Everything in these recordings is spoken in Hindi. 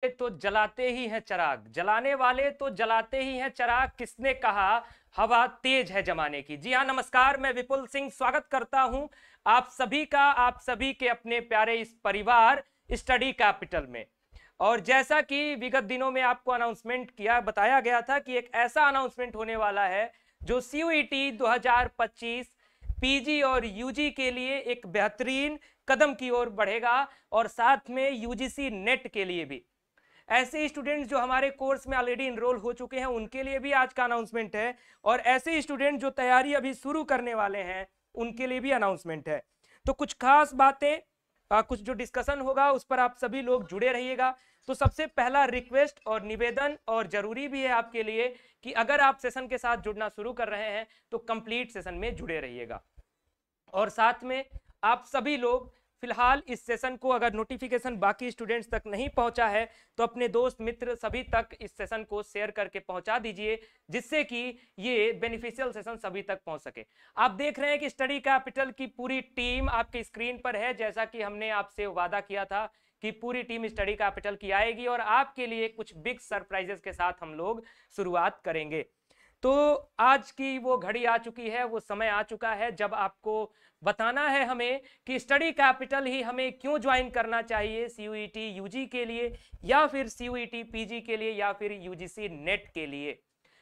तो जलाते ही हैं चिराग, जलाने वाले तो जलाते ही हैं चिराग, किसने कहा हवा तेज है जमाने की। जी हाँ, नमस्कार, मैं विपुल सिंह स्वागत करता हूं आप सभी का, आप सभी के अपने प्यारे इस परिवार स्टडी कैपिटल में। और जैसा कि विगत दिनों में आपको अनाउंसमेंट किया बताया गया था कि एक ऐसा अनाउंसमेंट होने वाला है जो सीयूईटी 2025 पीजी और यूजी के लिए एक बेहतरीन कदम की ओर बढ़ेगा, और साथ में यूजीसी नेट के लिए भी। ऐसे स्टूडेंट्स जो हमारे कोर्स में ऑलरेडी इनरोल हो चुके हैं उनके लिए भी आज का अनाउंसमेंट है, और ऐसे स्टूडेंट जो तैयारी अभी शुरू करने वाले हैं उनके लिए भी अनाउंसमेंट है। तो कुछ खास बातें, कुछ जो डिस्कशन होगा उस पर आप सभी लोग जुड़े रहिएगा। तो सबसे पहला रिक्वेस्ट और निवेदन, और जरूरी भी है आपके लिए, कि अगर आप सेशन के साथ जुड़ना शुरू कर रहे हैं तो कंप्लीट सेशन में जुड़े रहिएगा। और साथ में आप सभी लोग फिलहाल इस सेशन को, अगर नोटिफिकेशन बाकी स्टूडेंट्स तक नहीं पहुंचा है तो अपने दोस्त मित्र सभी तक इस सेशन को शेयर करके पहुंचा दीजिए, जिससे कि ये बेनिफिशियल सेशन सभी तक पहुंच सके। आप देख रहे हैं कि स्टडी कैपिटल की पूरी टीम आपकी स्क्रीन पर है, जैसा कि हमने आपसे वादा किया था कि पूरी टीम स्टडी कैपिटल की आएगी और आपके लिए कुछ बिग सरप्राइजेस के साथ हम लोग शुरुआत करेंगे। तो आज की वो घड़ी आ चुकी है, वो समय आ चुका है जब आपको बताना है हमें कि स्टडी कैपिटल ही हमें क्यों ज्वाइन करना चाहिए, सीयूईटी यूजी के लिए, या फिर सीयूईटी पीजी के लिए, या फिर यूजीसी नेट के लिए।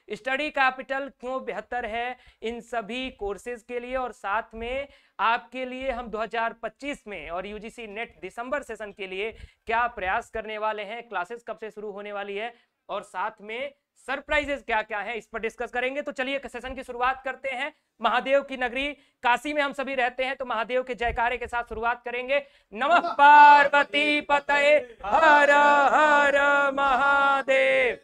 स्टडी कैपिटल क्यों बेहतर है इन सभी कोर्सेज के लिए, और साथ में आपके लिए हम 2025 में और यूजीसी नेट दिसंबर सेशन के लिए क्या प्रयास करने वाले हैं, क्लासेस कब से शुरू होने वाली है, और साथ में सरप्राइजेस क्या क्या है, इस पर डिस्कस करेंगे। तो चलिए सेशन की शुरुआत करते हैं। महादेव की नगरी काशी में हम सभी रहते हैं, तो महादेव के जयकारे के साथ शुरुआत करेंगे। नमः पार्वती पतये हर हर महादेव।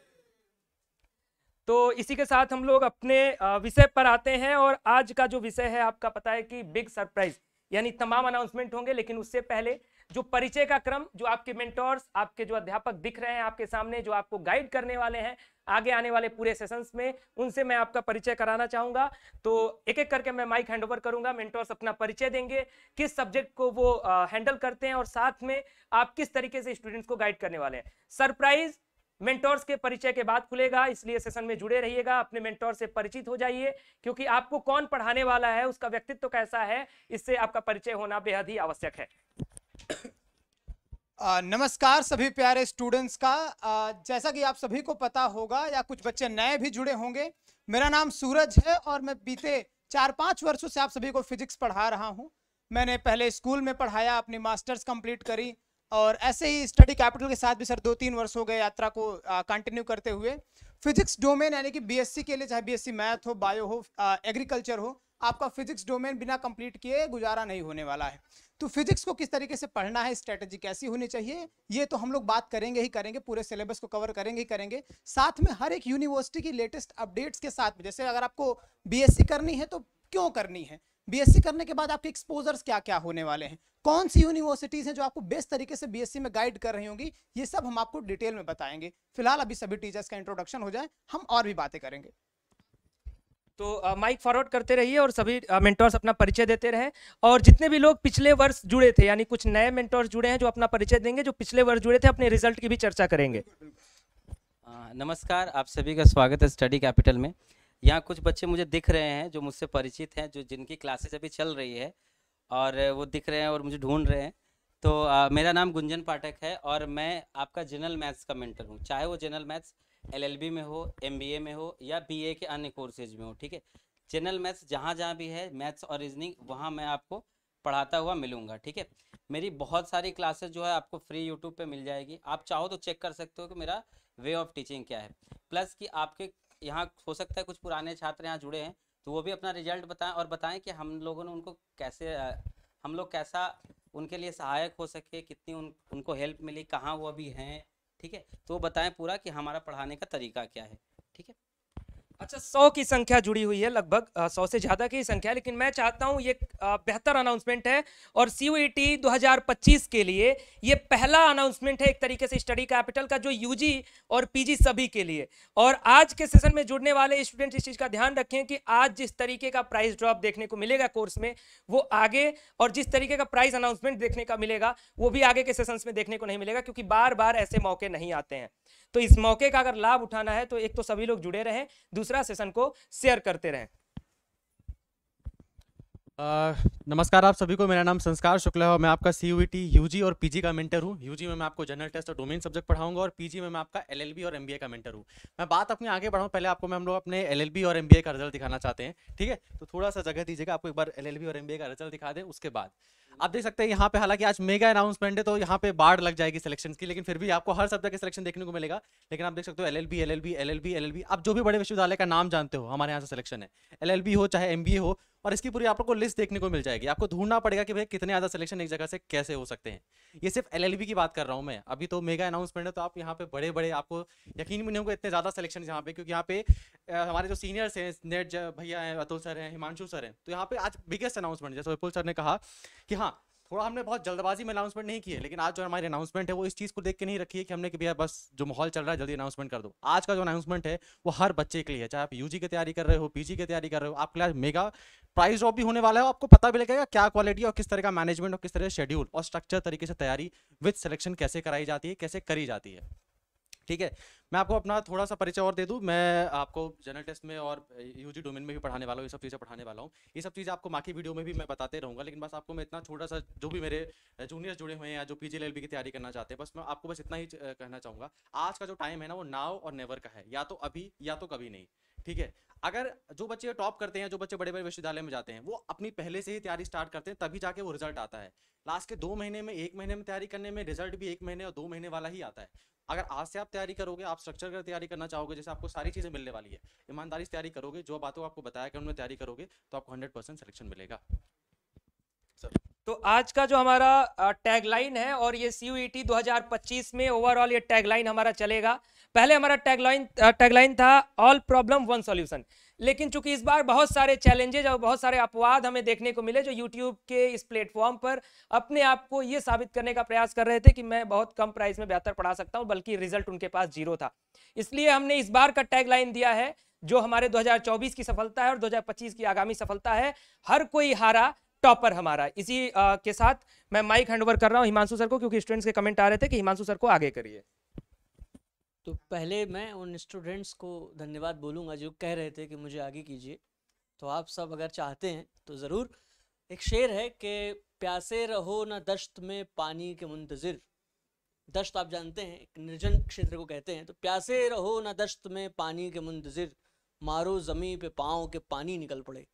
तो इसी के साथ हम लोग अपने विषय पर आते हैं, और आज का जो विषय है आपका पता है कि बिग सरप्राइज, यानी तमाम अनाउंसमेंट होंगे, लेकिन उससे पहले जो परिचय का क्रम, जो आपके मेंटोर्स, आपके जो अध्यापक दिख रहे हैं आपके सामने, जो आपको गाइड करने वाले हैं आगे आने वाले पूरे सेशंस में, उनसे मैं आपका परिचय कराना चाहूंगा। तो एक एक करके मैं माइक हैंड ओवर करूंगा, मेंटोर्स अपना परिचय देंगे, किस सब्जेक्ट को वो हैंडल करते हैं, और साथ में आप किस तरीके से स्टूडेंट्स को गाइड करने वाले हैं। सरप्राइज मेंटोर्स के परिचय के बाद खुलेगा, इसलिए सेशन में जुड़े रहिएगा, अपने मेंटोर से परिचित हो जाइए, क्योंकि आपको कौन पढ़ाने वाला है, उसका व्यक्तित्व कैसा है, इससे आपका परिचय होना बेहद ही आवश्यक है। नमस्कार सभी प्यारे स्टूडेंट्स का। जैसा कि आप सभी को पता होगा या कुछ बच्चे नए भी जुड़े होंगे, मेरा नाम सूरज है और मैं बीते 4-5 वर्षों से आप सभी को फिजिक्स पढ़ा रहा हूं। मैंने पहले स्कूल में पढ़ाया, अपनी मास्टर्स कंप्लीट करी, और ऐसे ही स्टडी कैपिटल के साथ भी सर 2-3 वर्ष हो गए यात्रा को कंटिन्यू करते हुए। फिजिक्स डोमेन यानी कि बीएससी के लिए, चाहे बीएससी मैथ हो, बायो हो, एग्रीकल्चर हो, आपका फिजिक्स डोमेन बिना कंप्लीट किए गुजारा नहीं होने वाला है। तो फिजिक्स को किस तरीके से पढ़ना है, स्ट्रेटेजी कैसी होनी चाहिए, ये तो हम लोग बात करेंगे ही करेंगे, पूरे सिलेबस को कवर करेंगे ही करेंगे। साथ में हर एक यूनिवर्सिटी की लेटेस्ट अपडेट्स के साथ में, जैसे अगर आपको बीएससी करनी है तो क्यों करनी है, बीएससी करने के बाद आपके एक्सपोजर्स क्या क्या होने वाले हैं, कौन सी यूनिवर्सिटीज हैं जो आपको बेस्ट तरीके से बीएससी में गाइड कर रही होंगी, ये सब हम आपको डिटेल में बताएंगे। फिलहाल अभी सभी टीचर्स का इंट्रोडक्शन हो जाए, हम और भी बातें करेंगे। तो माइक फॉरवर्ड करते रहिए और सभी मेंटोर्स अपना परिचय देते रहे, और जितने भी लोग पिछले वर्ष जुड़े थे, यानी कुछ नए मेंटोर्स जुड़े हैं जो अपना परिचय देंगे, जो पिछले वर्ष जुड़े थे अपने रिजल्ट की भी चर्चा करेंगे। नमस्कार, आप सभी का स्वागत है स्टडी कैपिटल में। यहाँ कुछ बच्चे मुझे दिख रहे हैं जो मुझसे परिचित हैं, जो जिनकी क्लासेस अभी चल रही है, और वो दिख रहे हैं और मुझे ढूंढ रहे हैं। तो मेरा नाम गुंजन पाठक है और मैं आपका जनरल मैथ्स का मेंटर हूँ, चाहे वो जनरल मैथ्स एलएलबी में हो, एमबीए में हो, या बीए के अन्य कोर्सेज में हो। ठीक है, जनरल मैथ्स जहाँ जहाँ भी है, मैथ्स और रीजनिंग, वहाँ मैं आपको पढ़ाता हुआ मिलूंगा। ठीक है, मेरी बहुत सारी क्लासेस जो है आपको फ्री यूट्यूब पे मिल जाएगी, आप चाहो तो चेक कर सकते हो कि मेरा वे ऑफ टीचिंग क्या है। प्लस कि आपके यहाँ हो सकता है कुछ पुराने छात्र यहाँ जुड़े हैं, तो वो भी अपना रिजल्ट बताएं और बताएं कि हम लोगों ने उनको कैसे, हम लोग कैसा उनके लिए सहायक हो सके, कितनी उनको हेल्प मिली, कहाँ वो अभी हैं। ठीक है, तो वो बताएं पूरा कि हमारा पढ़ाने का तरीका क्या है। ठीक है। अच्छा, 100 की संख्या जुड़ी हुई है, लगभग 100 से ज्यादा की संख्या, लेकिन मैं चाहता हूं ये बेहतर अनाउंसमेंट है और सीयूईटी 2025 के लिए ये पहला अनाउंसमेंट है एक तरीके से स्टडी कैपिटल का, जो यूजी और पीजी सभी के लिए। और आज के सेशन में जुड़ने वाले स्टूडेंट इस चीज का ध्यान रखें कि आज जिस तरीके का प्राइस ड्रॉप देखने को मिलेगा कोर्स में, वो आगे, और जिस तरीके का प्राइस अनाउंसमेंट देखने का मिलेगा वो भी आगे के सेशंस में देखने को नहीं मिलेगा, क्योंकि बार बार ऐसे मौके नहीं आते हैं। तो इस मौके का अगर लाभ उठाना है तो एक तो सभी लोग जुड़े रहें, दूसरा सेशन को शेयर करते रहें। नमस्कार आप सभी को, मेरा नाम संस्कार शुक्ला है और मैं आपका सीयूईटी यूजी और पीजी का मेंटर हूँ। यूजी में मैं आपको जनरल टेस्ट और डोमेन सब्जेक्ट पढ़ाऊंगा और पीजी में मैं आपका एलएलबी और एमबीए का मेंटर हूँ। मैं बात अपनी आगे बढ़ाऊँ, पहले आपको हम लोग अपने एलएलबी और एमबीए का रिजल्ट दिखाना चाहते हैं, ठीक है? तो थोड़ा सा जगह दीजिएगा, आपको एक बार एलएलबी और एमबीए का रिजल्ट दिखा दें। उसके बाद आप देख सकते हैं यहाँ पे, हालांकि आज मेगा अनाउंसमेंट है तो यहाँ पे बाढ़ लग जाएगी सिलेक्शन की, लेकिन फिर भी आपको हर सब्जेक्ट के सिलेक्शन देखने को मिलेगा। लेकिन आप देख सकते हो एलएलबी एलएलबी एलएलबी एलएलबी, आप जो भी बड़े विश्वविद्यालय का नाम जानते हो हमारे यहाँ से सिलेक्शन है, एलएलबी हो चाहे एमबीए हो, और इसकी पूरी आप लोग को लिस्ट देखने को मिल जाएगी। आपको ढूंढना पड़ेगा कि भाई कितने ज़्यादा सिलेक्शन एक जगह से कैसे हो सकते हैं। ये सिर्फ एलएलबी की बात कर रहा हूँ मैं, अभी तो मेगा अनाउंसमेंट है तो आप यहाँ पे बड़े बड़े, आपको यकीन भी नहीं होगा इतने ज़्यादा सिलेक्शन यहाँ पे, क्योंकि यहाँ पे हमारे जो सीनियर्स हैं, नेट भैया हैं, अतुल सर हैं, हिमांशु सर हैं, तो यहाँ पे आज बिगेस्ट अनाउंसमेंट, जैसे विपुल सर ने कहा कि हाँ थोड़ा हमने बहुत जल्दबाजी में अनाउंसमेंट नहीं किए, लेकिन आज जो हमारी अनाउंसमेंट है वो इस चीज़ को देख के नहीं रखी है कि हमने कि भैया बस जो माहौल चल रहा है जल्दी अनाउंसमेंट कर दो। आज का जो अनाउंसमेंट है वो हर बच्चे के लिए है, चाहे आप यूजी की तैयारी कर रहे हो, पीजी की तैयारी कर रहे हो, आपके लिए मेगा प्राइस ड्रॉप भी होने वाला है। आपको पता भी लगेगा क्या क्वालिटी और किस तरह का मैनेजमेंट और किस तरह शेड्यूल और स्ट्रक्चर तरीके से तैयारी विद सिलेक्शन कैसे कराई जाती है, कैसे करी जाती है, ठीक है? मैं आपको अपना थोड़ा सा परिचय और दे दूं। मैं आपको जनरल टेस्ट में और यूजी डोमेन में भी पढ़ाने वाला हूँ, ये सब चीज़ें पढ़ाने वाला हूँ। ये सब चीज़ें आपको बाकी वीडियो में भी मैं बताते रहूँगा, लेकिन बस आपको मैं इतना छोटा सा, जो भी मेरे जूनियर्स जुड़े हुए हैं या जो पीजी एलएलबी की तैयारी करना चाहते हैं, बस मैं आपको बस इतना ही कहना चाहूँगा। आज का जो टाइम है ना वो नाउ और नेवर का है, या तो अभी या तो कभी नहीं, ठीक है? अगर जो बच्चे टॉप करते हैं, जो बच्चे बड़े बड़े विश्वविद्यालय में जाते हैं, वो अपनी पहले से ही तैयारी स्टार्ट करते हैं, तभी जाके वो रिजल्ट आता है। लास्ट के 2 महीने में, 1 महीने में तैयारी करने में रिजल्ट भी 1 महीने और 2 महीने वाला ही आता है। अगर आज से आप तैयारी करोगे, आप स्ट्रक्चर कर तैयारी करना चाहोगे, जैसे आपको सारी चीज़ें मिलने वाली है, ईमानदारी से तैयारी करोगे, जो बातों आपको बताया कि उनमें तैयारी करोगे, तो आपको 100% सिलेक्शन मिलेगा। तो आज का जो हमारा टैगलाइन है, और ये सीयूईटी 2025 में ओवरऑल ये टैगलाइन हमारा चलेगा। पहले हमारा टैगलाइन था ऑल प्रॉब्लम वन सॉल्यूशन, लेकिन चूंकि इस बार बहुत सारे चैलेंजेज और बहुत सारे अपवाद हमें देखने को मिले, जो यूट्यूब के इस प्लेटफॉर्म पर अपने आप को ये साबित करने का प्रयास कर रहे थे कि मैं बहुत कम प्राइस में बेहतर पढ़ा सकता हूं, बल्कि रिजल्ट उनके पास 0 था। इसलिए हमने इस बार का टैगलाइन दिया है, जो हमारे 2024 की सफलता है और 2025 की आगामी सफलता है, हर कोई हारा, टॉपर हमारा। इसी के साथ मैं माइक हैंडओवर कर रहा हूं हिमांशु सर को, क्योंकि स्टूडेंट्स के कमेंट आ रहे थे कि हिमांशु सर को आगे करिए। तो पहले मैं उन स्टूडेंट्स को धन्यवाद बोलूँगा जो कह रहे थे कि मुझे आगे कीजिए। तो आप सब अगर चाहते हैं तो ज़रूर। एक शेर है कि प्यासे रहो न दश्त में पानी के मुंतज़िर। दश्त आप जानते हैं एक निर्जन क्षेत्र को कहते हैं। तो प्यासे रहो न दश्त में पानी के मुंतज़िर, मारो ज़मीं पे पाँव के पानी निकल पड़े।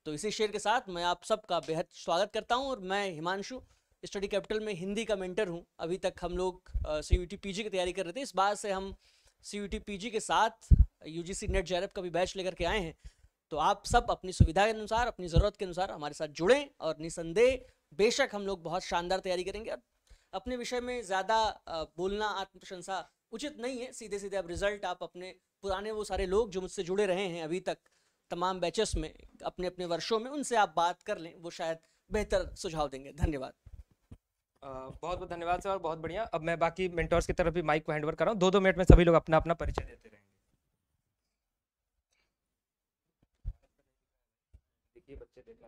तो इसी शेर के साथ मैं आप सबका बेहद स्वागत करता हूं। और मैं हिमांशु, स्टडी कैपिटल में हिंदी का मेंटर हूं। अभी तक हम लोग सीयूईटी पीजी की तैयारी कर रहे थे। इस बार से हम सीयूईटी पीजी के साथ यूजीसी नेट जेआरएफ का भी बैच लेकर के आए हैं। तो आप सब अपनी सुविधा के अनुसार, अपनी ज़रूरत के अनुसार हमारे साथ जुड़ें, और निसंदेह बेशक हम लोग बहुत शानदार तैयारी करेंगे। अपने विषय में ज़्यादा बोलना, आत्मप्रशंसा उचित नहीं है। सीधे सीधे अब रिजल्ट आप अपने पुराने वो सारे लोग जो मुझसे जुड़े रहे हैं अभी तक तमाम बैचेस में, अपने अपने वर्षों में, उनसे आप बात कर लें, वो शायद बेहतर सुझाव देंगे। धन्यवाद। बहुत बहुत धन्यवाद सर, बहुत बढ़िया। अब मैं बाकी मेंटर्स की तरफ भी माइक को हैंडओवर कर रहा हूँ। 2-2 मिनट में सभी लोग अपना अपना परिचय देते रहेंगे।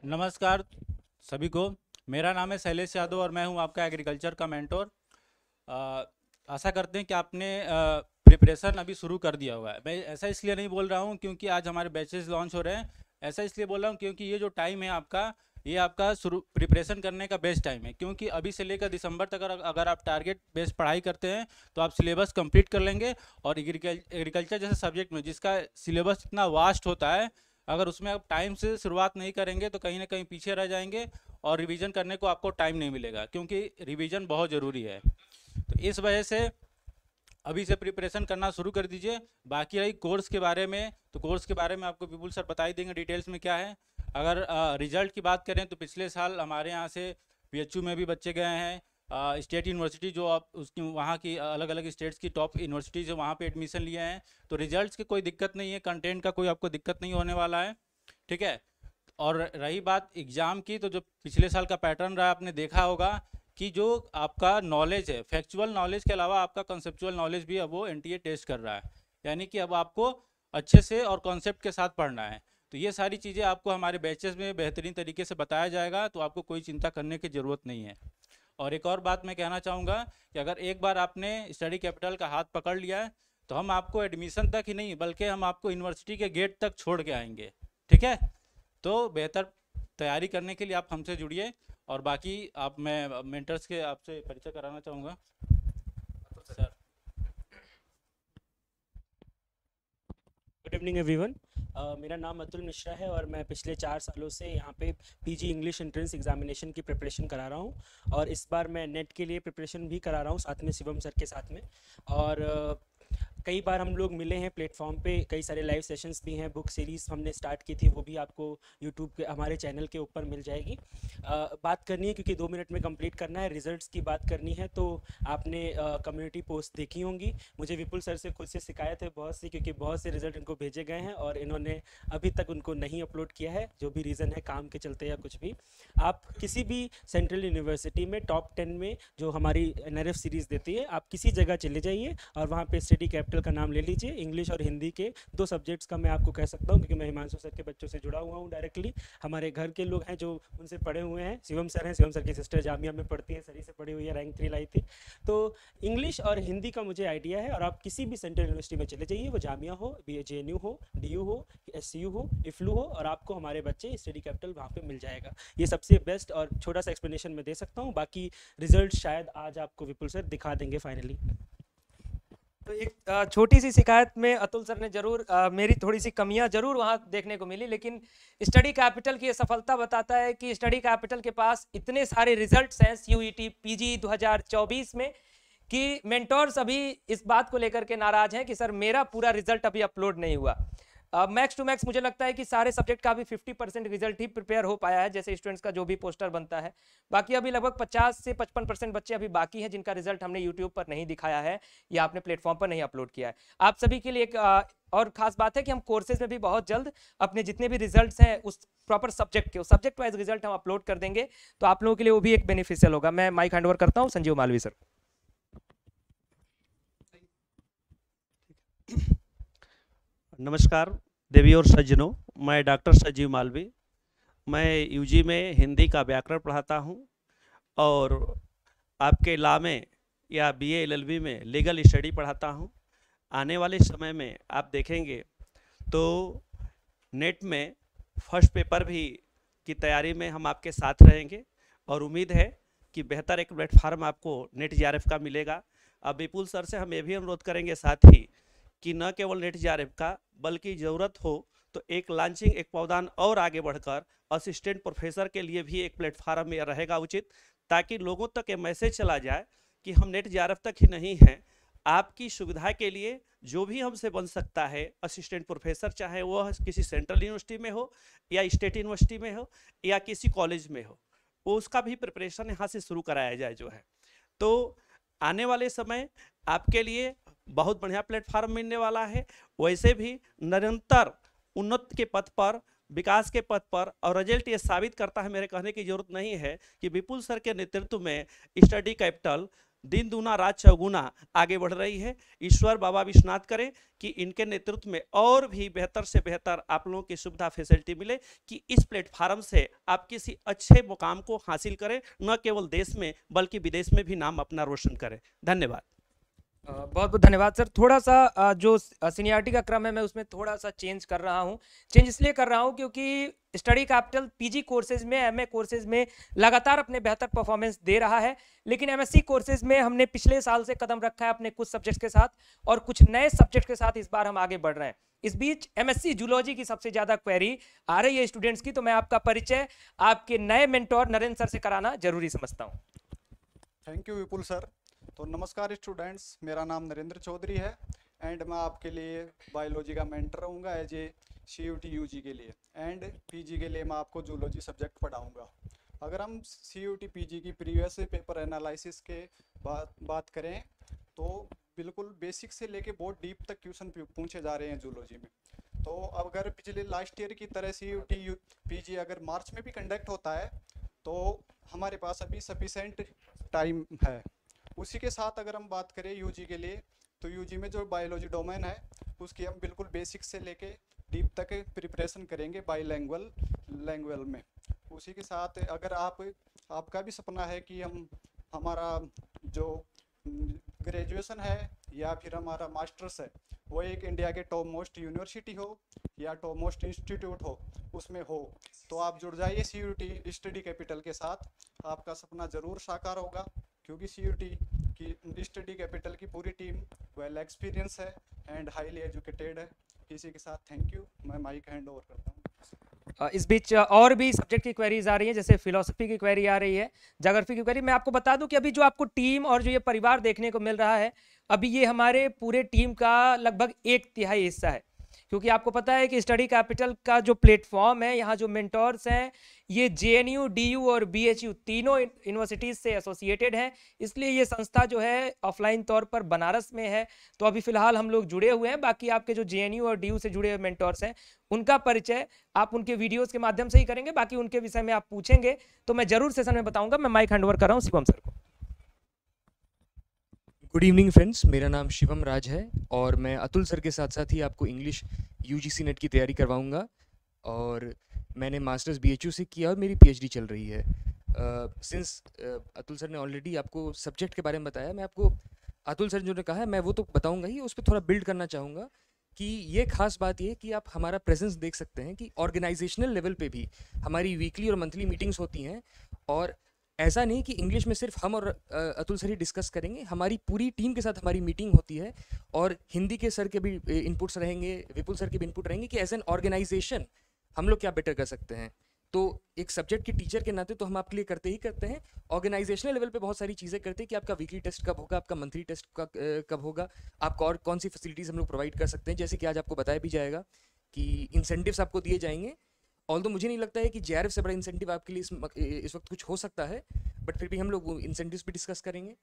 नमस्कार सभी को, मेरा नाम है शैलेश यादव और मैं हूं आपका एग्रीकल्चर का मेंटोर। आशा करते हैं कि आपने प्रिपरेशन अभी शुरू कर दिया हुआ है। मैं ऐसा इसलिए नहीं बोल रहा हूं क्योंकि आज हमारे बैचेस लॉन्च हो रहे हैं, ऐसा इसलिए बोल रहा हूं क्योंकि ये जो टाइम है आपका, ये आपका शुरू प्रिपरेशन करने का बेस्ट टाइम है। क्योंकि अभी से लेकर दिसंबर तक अगर आप टारगेट बेस्ड पढ़ाई करते हैं तो आप सिलेबस कंप्लीट कर लेंगे। और एग्रीकल्चर जैसे सब्जेक्ट में जिसका सिलेबस इतना वास्ट होता है, अगर उसमें आप टाइम से शुरुआत नहीं करेंगे तो कहीं ना कहीं पीछे रह जाएंगे और रिवीजन करने को आपको टाइम नहीं मिलेगा, क्योंकि रिवीजन बहुत ज़रूरी है। तो इस वजह से अभी से प्रिपरेशन करना शुरू कर दीजिए। बाकी रही कोर्स के बारे में, तो कोर्स के बारे में आपको विपुल सर बता ही देंगे डिटेल्स में क्या है। अगर रिजल्ट की बात करें तो पिछले साल हमारे यहाँ से पीएचयू में भी बच्चे गए हैं, स्टेट यूनिवर्सिटी जो आप उसकी वहाँ की अलग अलग स्टेट्स की टॉप यूनिवर्सिटीज़ है वहाँ पे एडमिशन लिए हैं, तो रिजल्ट्स की कोई दिक्कत नहीं है, कंटेंट का कोई आपको दिक्कत नहीं होने वाला है, ठीक है। और रही बात एग्ज़ाम की, तो जो पिछले साल का पैटर्न रहा आपने देखा होगा कि जो आपका नॉलेज है, फैक्चुअल नॉलेज के अलावा आपका कंसेप्चुअल नॉलेज भी अब वो एनटीए टेस्ट कर रहा है, यानी कि अब आपको अच्छे से और कॉन्सेप्ट के साथ पढ़ना है। तो ये सारी चीज़ें आपको हमारे बैचेस में बेहतरीन तरीके से बताया जाएगा, तो आपको कोई चिंता करने की ज़रूरत नहीं है। और एक और बात मैं कहना चाहूँगा कि अगर एक बार आपने स्टडी कैपिटल का हाथ पकड़ लिया है तो हम आपको एडमिशन तक ही नहीं बल्कि हम आपको यूनिवर्सिटी के गेट तक छोड़ के आएंगे, ठीक है। तो बेहतर तैयारी करने के लिए आप हमसे जुड़िए, और बाकी मैं मेंटर्स के आपसे परिचय कराना चाहूँगा। Sir, good evening everyone. मेरा नाम अतुल मिश्रा है और मैं पिछले 4 सालों से यहाँ पे पीजी इंग्लिश एंट्रेंस एग्जामिनेशन की प्रिपरेशन करा रहा हूँ, और इस बार मैं नेट के लिए प्रिपरेशन भी करा रहा हूँ साथ में शिवम सर के साथ में। और कई बार हम लोग मिले हैं प्लेटफॉर्म पे, कई सारे लाइव सेशंस भी हैं, बुक सीरीज़ हमने स्टार्ट की थी, वो भी आपको यूट्यूब के हमारे चैनल के ऊपर मिल जाएगी। बात करनी है क्योंकि 2 मिनट में कंप्लीट करना है, रिजल्ट्स की बात करनी है। तो आपने कम्युनिटी पोस्ट देखी होंगी, मुझे विपुल सर से खुद से शिकायत है बहुत सी, क्योंकि बहुत से रिजल्ट इनको भेजे गए हैं और इन्होंने अभी तक उनको नहीं अपलोड किया है, जो भी रीज़न है काम के चलते या कुछ भी। आप किसी भी सेंट्रल यूनिवर्सिटी में टॉप 10 में जो हमारी NRF सीरीज़ देती है, आप किसी जगह चले जाइए और वहाँ पे स्टडी कैपिटल का नाम ले लीजिए। इंग्लिश और हिंदी के 2 सब्जेक्ट्स का मैं आपको कह सकता हूँ, क्योंकि मैं हिमांशु सर के बच्चों से जुड़ा हुआ हूँ डायरेक्टली। हमारे घर के लोग हैं जो उनसे पढ़े हुए हैं, शिवम सर हैं, शिवम सर की सिस्टर जामिया में पढ़ती है, सरी से पढ़ी हुई है, रैंक 3 लाई थी। तो इंग्लिश और हिंदी का मुझे आइडिया है, और आप किसी भी सेंट्रल यूनिवर्सिटी में चले जाइए, वो जामिया हो, JNU हो, DU हो, SCU हो, IFLU हो, और आपको हमारे बच्चे स्टडी कैपिटल वहाँ पे मिल जाएगा। ये सबसे बेस्ट और छोटा सा एक्सप्लेनेशन मैं दे सकता हूँ, बाकी रिजल्ट शायद आज आपको विपुल सर दिखा देंगे फाइनली। तो एक छोटी सी शिकायत में अतुल सर ने जरूर मेरी थोड़ी सी कमियां जरूर वहां देखने को मिली, लेकिन स्टडी कैपिटल की ये सफलता बताता है कि स्टडी कैपिटल के पास इतने सारे रिजल्ट्स हैं CUET PG 2024 में कि मेंटोर्स अभी इस बात को लेकर के नाराज हैं कि सर मेरा पूरा रिजल्ट अभी अपलोड नहीं हुआ। मैक्स टू मैक्स मुझे लगता है कि सारे सब्जेक्ट का भी 50% रिजल्ट ही प्रिपेयर हो पाया है, जैसे स्टूडेंट्स का जो भी पोस्टर बनता है। बाकी अभी लगभग 50 से 55% बच्चे अभी बाकी हैं जिनका रिजल्ट हमने यूट्यूब पर नहीं दिखाया है या आपने प्लेटफॉर्म पर नहीं अपलोड किया है। आप सभी के लिए एक और खास बात है कि हम कोर्सेज में भी बहुत जल्द अपने जितने भी रिजल्ट्स हैं उस प्रॉपर सब्जेक्ट के, उस सब्जेक्ट वाइज रिजल्ट हम अपलोड कर देंगे, तो आप लोगों के लिए वो भी एक बेनिफिशियल होगा। मैं माइक हैंड ओवर करता हूँ संजीव मालवी सर। नमस्कार देवी और सज्जनों, मैं डॉक्टर संजीव मालवी। मैं UG में हिंदी का व्याकरण पढ़ाता हूं और आपके लॉ में या BA LLB में लीगल स्टडी पढ़ाता हूं। आने वाले समय में आप देखेंगे तो नेट में फर्स्ट पेपर भी की तैयारी में हम आपके साथ रहेंगे, और उम्मीद है कि बेहतर एक प्लेटफार्म आपको नेट JRF का मिलेगा। अब विपुल सर से हम ये भी अनुरोध करेंगे साथ ही कि न केवल नेट JRF का, बल्कि ज़रूरत हो तो एक लॉन्चिंग, एक पावदान और आगे बढ़कर असिस्टेंट प्रोफेसर के लिए भी एक प्लेटफार्म में रहेगा उचित, ताकि लोगों तक ये मैसेज चला जाए कि हम नेट JRF तक ही नहीं हैं, आपकी सुविधा के लिए जो भी हमसे बन सकता है असिस्टेंट प्रोफेसर, चाहे वह किसी सेंट्रल यूनिवर्सिटी में हो या स्टेट यूनिवर्सिटी में हो या किसी कॉलेज में हो, वो उसका भी प्रिपरेशन यहाँ से शुरू कराया जाए जो है। तो आने वाले समय आपके लिए बहुत बढ़िया प्लेटफार्म मिलने वाला है। वैसे भी निरंतर उन्नति के पथ पर, विकास के पथ पर, और रिजल्ट ये साबित करता है, मेरे कहने की जरूरत नहीं है कि विपुल सर के नेतृत्व में स्टडी कैपिटल दिन दूना रात चौगुना आगे बढ़ रही है। ईश्वर बाबा विश्वनाथ करे कि इनके नेतृत्व में और भी बेहतर से बेहतर आप लोगों की सुविधा फैसिलिटी मिले, कि इस प्लेटफार्म से आप किसी अच्छे मुकाम को हासिल करें, न केवल देश में बल्कि विदेश में भी नाम अपना रोशन करें। धन्यवाद। बहुत बहुत धन्यवाद सर। थोड़ा सा जो सीनियरिटी का क्रम है मैं उसमें थोड़ा सा चेंज कर रहा हूँ। चेंज इसलिए कर रहा हूँ क्योंकि स्टडी कैपिटल PG कोर्सेज में, MA कोर्सेज में लगातार अपने बेहतर परफॉर्मेंस दे रहा है, लेकिन MSc कोर्सेज में हमने पिछले साल से कदम रखा है अपने कुछ सब्जेक्ट्स के साथ, और कुछ नए सब्जेक्ट के साथ इस बार हम आगे बढ़ रहे हैं। इस बीच MSc जूलॉजी की सबसे ज्यादा क्वेरी आ रही है स्टूडेंट्स की, तो मैं आपका परिचय आपके नए मेंटोर नरेंद्र सर से कराना जरूरी समझता हूँ। Thank you Vipul sir. तो नमस्कार स्टूडेंट्स, मेरा नाम नरेंद्र चौधरी है एंड मैं आपके लिए बायोलॉजी का मेंटर रहूँगा एज ए CUT UG के लिए, एंड PG के लिए मैं आपको जूलॉजी सब्जेक्ट पढ़ाऊँगा। अगर हम CUT PG की प्रीवियस पेपर एनालिसिस के बात करें तो बिल्कुल बेसिक से लेके बहुत डीप तक क्वेश्चन पूछे जा रहे हैं जूलॉजी में। तो अगर पिछले लास्ट ईयर की तरह CUT PG अगर मार्च में भी कंडक्ट होता है तो हमारे पास अभी सफिशेंट टाइम है। उसी के साथ अगर हम बात करें UG के लिए तो UG में जो बायोलॉजी डोमेन है उसकी हम बिल्कुल बेसिक से लेके डीप तक प्रिपरेशन करेंगे बाईलैंग्वेज में। उसी के साथ अगर आपका भी सपना है कि हमारा जो ग्रेजुएशन है या फिर हमारा मास्टर्स है वो एक इंडिया के टॉप मोस्ट यूनिवर्सिटी हो या टॉप मोस्ट इंस्टीट्यूट हो उसमें हो, तो आप जुड़ जाइए CUT स्टडी कैपिटल के साथ। आपका सपना ज़रूर साकार होगा क्योंकि CUT की स्टडी कैपिटल की पूरी टीम वेल एक्सपीरियंस है एंड हाईली एजुकेटेड है। इसी के साथ थैंक यू, मैं माइक हैंड ओवर करता हूँ। इस बीच और भी सब्जेक्ट की क्वेरीज आ रही हैं, जैसे फिलोसफी की क्वेरी आ रही है, ज्योग्राफी की क्वेरी। मैं आपको बता दूं कि अभी जो आपको टीम और जो ये परिवार देखने को मिल रहा है, अभी ये हमारे पूरे टीम का लगभग 1/3 हिस्सा है, क्योंकि आपको पता है कि स्टडी कैपिटल का जो प्लेटफॉर्म है, यहाँ जो मेंटोर्स हैं ये JNU, DU और BHU तीनों यूनिवर्सिटीज़ से एसोसिएटेड हैं, इसलिए ये संस्था जो है ऑफलाइन तौर पर बनारस में है। तो अभी फ़िलहाल हम लोग जुड़े हुए हैं, बाकी आपके जो JNU और DU से जुड़े हुए मेंटोर्स हैं उनका परिचय आप उनके वीडियोज़ के माध्यम से ही करेंगे। बाकी उनके विषय में आप पूछेंगे तो मैं ज़रूर सेशन में बताऊँगा। मैं माइक हैंड ओवर कर रहा हूँ शिवम सर को। गुड इवनिंग फ्रेंड्स, मेरा नाम शिवम राज है और मैं अतुल सर के साथ साथ ही आपको इंग्लिश UGC नेट की तैयारी करवाऊंगा। और मैंने मास्टर्स BHU से किया और मेरी PhD चल रही है। सिंस अतुल सर ने ऑलरेडी आपको सब्जेक्ट के बारे में बताया, मैं आपको अतुल सर जो ने कहा है मैं वो तो बताऊंगा ही, उस पर थोड़ा बिल्ड करना चाहूँगा कि ये खास बात ये कि आप हमारा प्रेजेंस देख सकते हैं कि ऑर्गेनाइजेशनल लेवल पे भी हमारी वीकली और मंथली मीटिंग्स होती हैं। और ऐसा नहीं कि इंग्लिश में सिर्फ हम और अतुल सर ही डिस्कस करेंगे, हमारी पूरी टीम के साथ हमारी मीटिंग होती है। और हिंदी के सर के भी इनपुट्स रहेंगे, विपुल सर के भी इनपुट रहेंगे कि एज एन ऑर्गेनाइजेशन हम लोग क्या बेटर कर सकते हैं। तो एक सब्जेक्ट के टीचर के नाते तो हम आपके लिए करते ही करते हैं, ऑर्गेनाइजेशनल लेवल पे बहुत सारी चीज़ें करते हैं कि आपका वीकली टेस्ट कब होगा, आपका मंथली टेस्ट कब होगा, आपको और कौन सी फैसिलिटीज़ हम लोग प्रोवाइड कर सकते हैं। जैसे कि आज आपको बताया भी जाएगा कि इंसेंटिव्स आपको दिए जाएंगे। ऑल्दो मुझे नहीं लगता है कि JRF से बड़ा इंसेंटिव आपके लिए इस वक्त कुछ हो सकता है, बट फिर भी हम लोग इंसेंटिव्स भी डिस्कस करेंगे।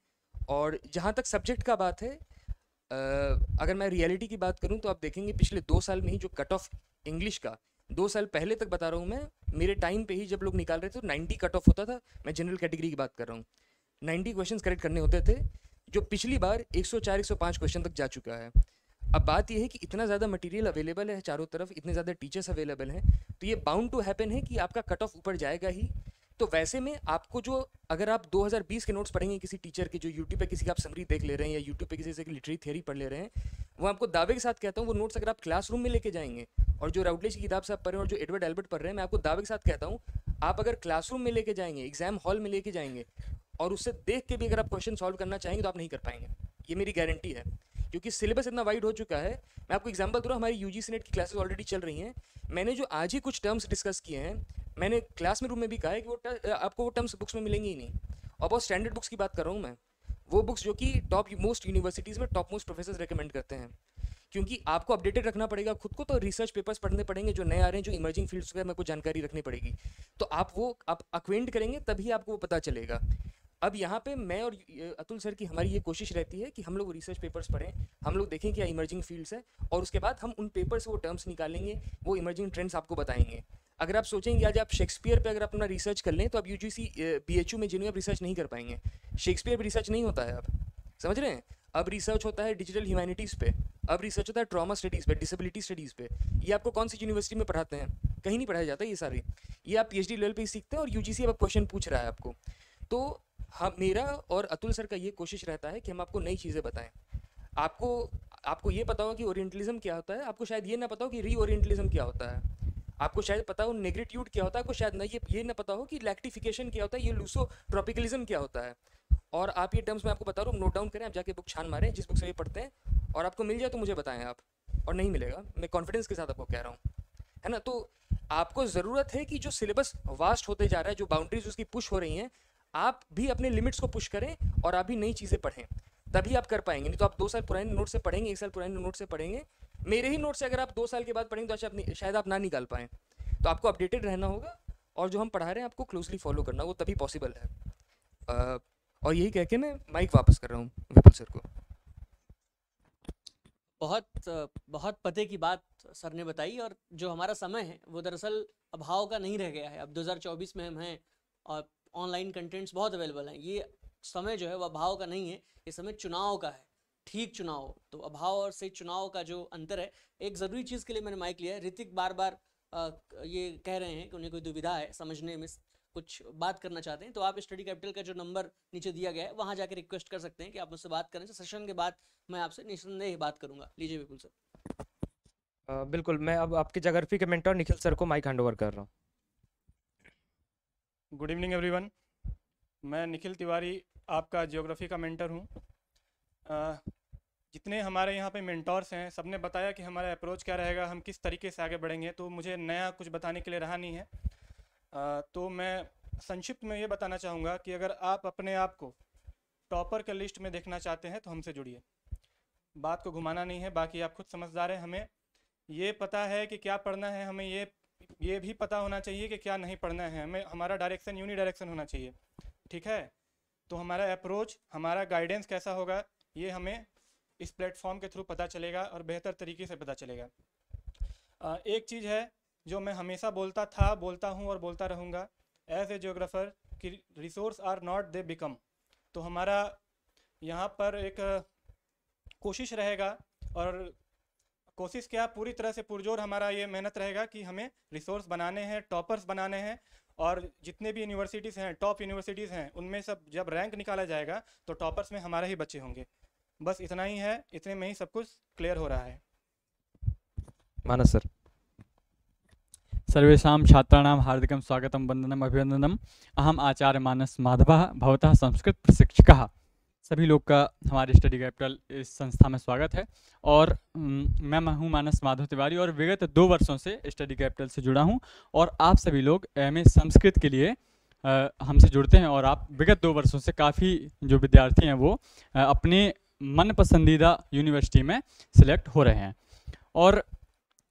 और जहाँ तक सब्जेक्ट का बात है, अगर मैं रियलिटी की बात करूँ तो आप देखेंगे पिछले 2 साल में ही जो कट ऑफ इंग्लिश का 2 साल पहले तक बता रहा हूँ मैं, मेरे टाइम पे ही जब लोग निकाल रहे थे तो 90 कट ऑफ होता था। मैं जनरल कैटेगरी की बात कर रहा हूँ, 90 क्वेश्चन करेक्ट करने होते थे, जो पिछली बार 104-105 क्वेश्चन तक जा चुका है। अब बात यह है कि इतना ज़्यादा मटेरियल अवेलेबल है चारों तरफ, इतने ज़्यादा टीचर्स अवेलेबल हैं, तो ये बाउंड टू हैपन है कि आपका कट ऑफ ऊपर जाएगा ही। तो वैसे में आपको जो, अगर आप 2020 के नोट्स पढ़ेंगे किसी टीचर के, जो यूट्यूब पे किसी का आप समरी देख ले रहे हैं या यूट्यूब पे किसी से लिटरेरी थ्योरी पढ़ ले रहे हैं, वो आपको दावे के साथ कहता हूँ वो नोट्स अगर आप क्लासरूम में लेके जाएंगे, और जो राउटलेज की किताब से आप पढ़ रहे हैं और जो एडवर्ड एल्बर्ट पढ़ रहे हैं, मैं आपको दावे के साथ कहता हूँ आप अगर क्लासरूम में लेके जाएंगे, एग्जाम हॉल में लेके जाएंगे और उससे देख के भी अगर आप क्वेश्चन सॉल्व करना चाहेंगे तो आप नहीं कर पाएंगे, ये मेरी गारंटी है। क्योंकि सिलेबस इतना वाइड हो चुका है। मैं आपको एग्जांपल दे रहा हूँ, हमारी UGC नेट की क्लासेस ऑलरेडी चल रही हैं। मैंने जो आज ही कुछ टर्म्स डिस्कस किए हैं, मैंने क्लास में रूम में भी कहा है कि आपको वो टर्म्स बुक्स में मिलेंगे ही नहीं। और बहुत स्टैंडर्ड बुक्स की बात कर रहा हूँ मैं, वो बुक्स जो कि टॉप मोस्ट यूनिवर्सिटीज़ में टॉप मोस्ट प्रोफेसर रेकमेंड करते हैं। क्योंकि आपको अपडेटेड रखना पड़ेगा खुद को, तो रिसर्च पेपर्स पढ़ने पड़ेंगे जो नए आ रहे हैं, जो इमर्जिंग फील्ड्स पे मेरे को जानकारी रखनी पड़ेगी। तो आप अक्वेंट करेंगे तभी आपको वो पता चलेगा। अब यहाँ पे मैं और अतुल सर की हमारी ये कोशिश रहती है कि हम लोग रिसर्च पेपर्स पढ़ें, हम लोग देखें क्या इमर्जिंग फील्ड्स है, और उसके बाद हम उन पेपर से वो टर्म्स निकालेंगे, वो इमर्जिंग ट्रेंड्स आपको बताएंगे। अगर आप सोचेंगे आज आप शेक्सपियर पे अगर अपना रिसर्च कर लें तो आप UGC BHU में जिन्हें आप रिसर्च नहीं कर पाएंगे। शेक्सपियर पर रिसर्च नहीं होता है, आप समझ रहे हैं। अब रिसर्च होता है डिजिटल ह्यूमैनिटीज़ पे, अब रिसर्च होता है ट्रॉमा स्टडीज़ पे, डिसेबिलिटी स्टडीज़ पे। ये आपको कौन सी यूनिवर्सिटी में पढ़ाते हैं? कहीं नहीं पढ़ाया जाता ये सारे, ये आप PhD लेवल पे ही सीखते हैं और UGC अब क्वेश्चन पूछ रहा है आपको। तो हम, मेरा और अतुल सर का ये कोशिश रहता है कि हम आपको नई चीज़ें बताएं। आपको ये पता हो कि ओरिएंटलिज्म क्या होता है, आपको शायद ये ना पता हो कि रीओरिएंटलिज्म क्या होता है, आपको शायद पता हो नेग्रेट्यूड क्या होता है, आपको शायद ना ये ना पता हो कि लैक्टिफिकेशन क्या होता है, ये लूसोट्रॉपिकलिज्म क्या होता है। और आप ये टर्म्स मैं आपको बता रहा हूँ, नोट डाउन करें, आप जाके बुक छान मारें जिस बुक से ये पढ़ते हैं, और आपको मिल जाए तो मुझे बताएं आप, और नहीं मिलेगा मैं कॉन्फिडेंस के साथ आपको कह रहा हूँ, है ना। तो आपको ज़रूरत है कि जो सिलेबस वास्ट होते जा रहा है, जो बाउंड्रीज उसकी पुश हो रही हैं, आप भी अपने लिमिट्स को पुश करें और आप भी नई चीज़ें पढ़ें, तभी आप कर पाएंगे। नहीं तो आप 2 साल पुराने नोट से पढ़ेंगे, 1 साल पुराने नोट से पढ़ेंगे, मेरे ही नोट से अगर आप 2 साल के बाद पढ़ेंगे तो शायद आप ना निकाल पाएँ। तो आपको अपडेटेड रहना होगा और जो हम पढ़ा रहे हैं आपको क्लोजली फॉलो करना, वो तभी पॉसिबल है। और यही कह के मैं माइक वापस कर रहा हूँ विपुल सर को। बहुत पते की बात सर ने बताई, और जो हमारा समय है वो दरअसल अभाव का नहीं रह गया है। अब 2024 में हम हैं और ऑनलाइन कंटेंट्स बहुत अवेलेबल हैं। ये समय जो है वो अभाव का नहीं है, ये समय चुनाव का है, ठीक चुनाव। तो अभाव और से चुनाव का जो अंतर है, एक ज़रूरी चीज़ के लिए मैंने माइक लिया है। ऋतिक बार बार ये कह रहे हैं कि उन्हें कोई दुविधा है समझने में, कुछ बात करना चाहते हैं, तो आप स्टडी कैपिटल का जो नंबर नीचे दिया गया है वहाँ जाकर रिक्वेस्ट कर सकते हैं कि आप मुझसे बात करें। सेशन के बाद मैं आपसे निस्संदेह बात करूंगा। लीजिए विपुल सर। बिल्कुल, मैं अब आपके ज्योग्राफी के मेंटर निखिल सर को माइक हैंड ओवर कर रहा हूँ। गुड इवनिंग एवरीवन, मैं निखिल तिवारी आपका ज्योग्राफी का मेंटर हूँ। जितने हमारे यहाँ पे मेंटर्स हैं सब ने बताया कि हमारा अप्रोच क्या रहेगा, हम किस तरीके से आगे बढ़ेंगे, तो मुझे नया कुछ बताने के लिए रहा नहीं है। तो मैं संक्षिप्त में ये बताना चाहूँगा कि अगर आप अपने आप को टॉपर के लिस्ट में देखना चाहते हैं तो हमसे जुड़िए। बात को घुमाना नहीं है, बाकी आप खुद समझदार हैं। हमें ये पता है कि क्या पढ़ना है, हमें ये भी पता होना चाहिए कि क्या नहीं पढ़ना है। हमें हमारा डायरेक्शन यूनि डायरेक्शन होना चाहिए, ठीक है। तो हमारा अप्रोच, हमारा गाइडेंस कैसा होगा, ये हमें इस प्लेटफॉर्म के थ्रू पता चलेगा और बेहतर तरीके से पता चलेगा। एक चीज़ है जो मैं हमेशा बोलता था, बोलता हूँ और बोलता रहूँगा एज ए जियोग्राफर कि resource are not they become. तो हमारा यहाँ पर एक कोशिश रहेगा, और कोशिश क्या, पूरी तरह से पुरजोर हमारा ये मेहनत रहेगा कि हमें रिसोर्स बनाने हैं, टॉपर्स बनाने हैं। और जितने भी यूनिवर्सिटीज़ हैं, टॉप यूनिवर्सिटीज़ हैं, उनमें सब जब रैंक निकाला जाएगा तो टॉपर्स में हमारे ही बच्चे होंगे। बस इतना ही है, इतने में ही सब कुछ क्लियर हो रहा है। मानस सर। सर्वेषां छात्राणां हार्दिकं स्वागतं वंदनम् अभिनंदनम्। अहम आचार्य मानस माधवः भवतः संस्कृत प्रशिक्षकः। सभी लोग का हमारे स्टडी कैपिटल इस संस्था में स्वागत है। और मैं हूँ मानस माधव तिवारी और विगत 2 वर्षों से स्टडी कैपिटल से जुड़ा हूँ। और आप सभी लोग एमए संस्कृत के लिए हमसे जुड़ते हैं, और आप विगत 2 वर्षों से काफ़ी जो विद्यार्थी हैं वो अपने मन पसंदीदा यूनिवर्सिटी में सिलेक्ट हो रहे हैं। और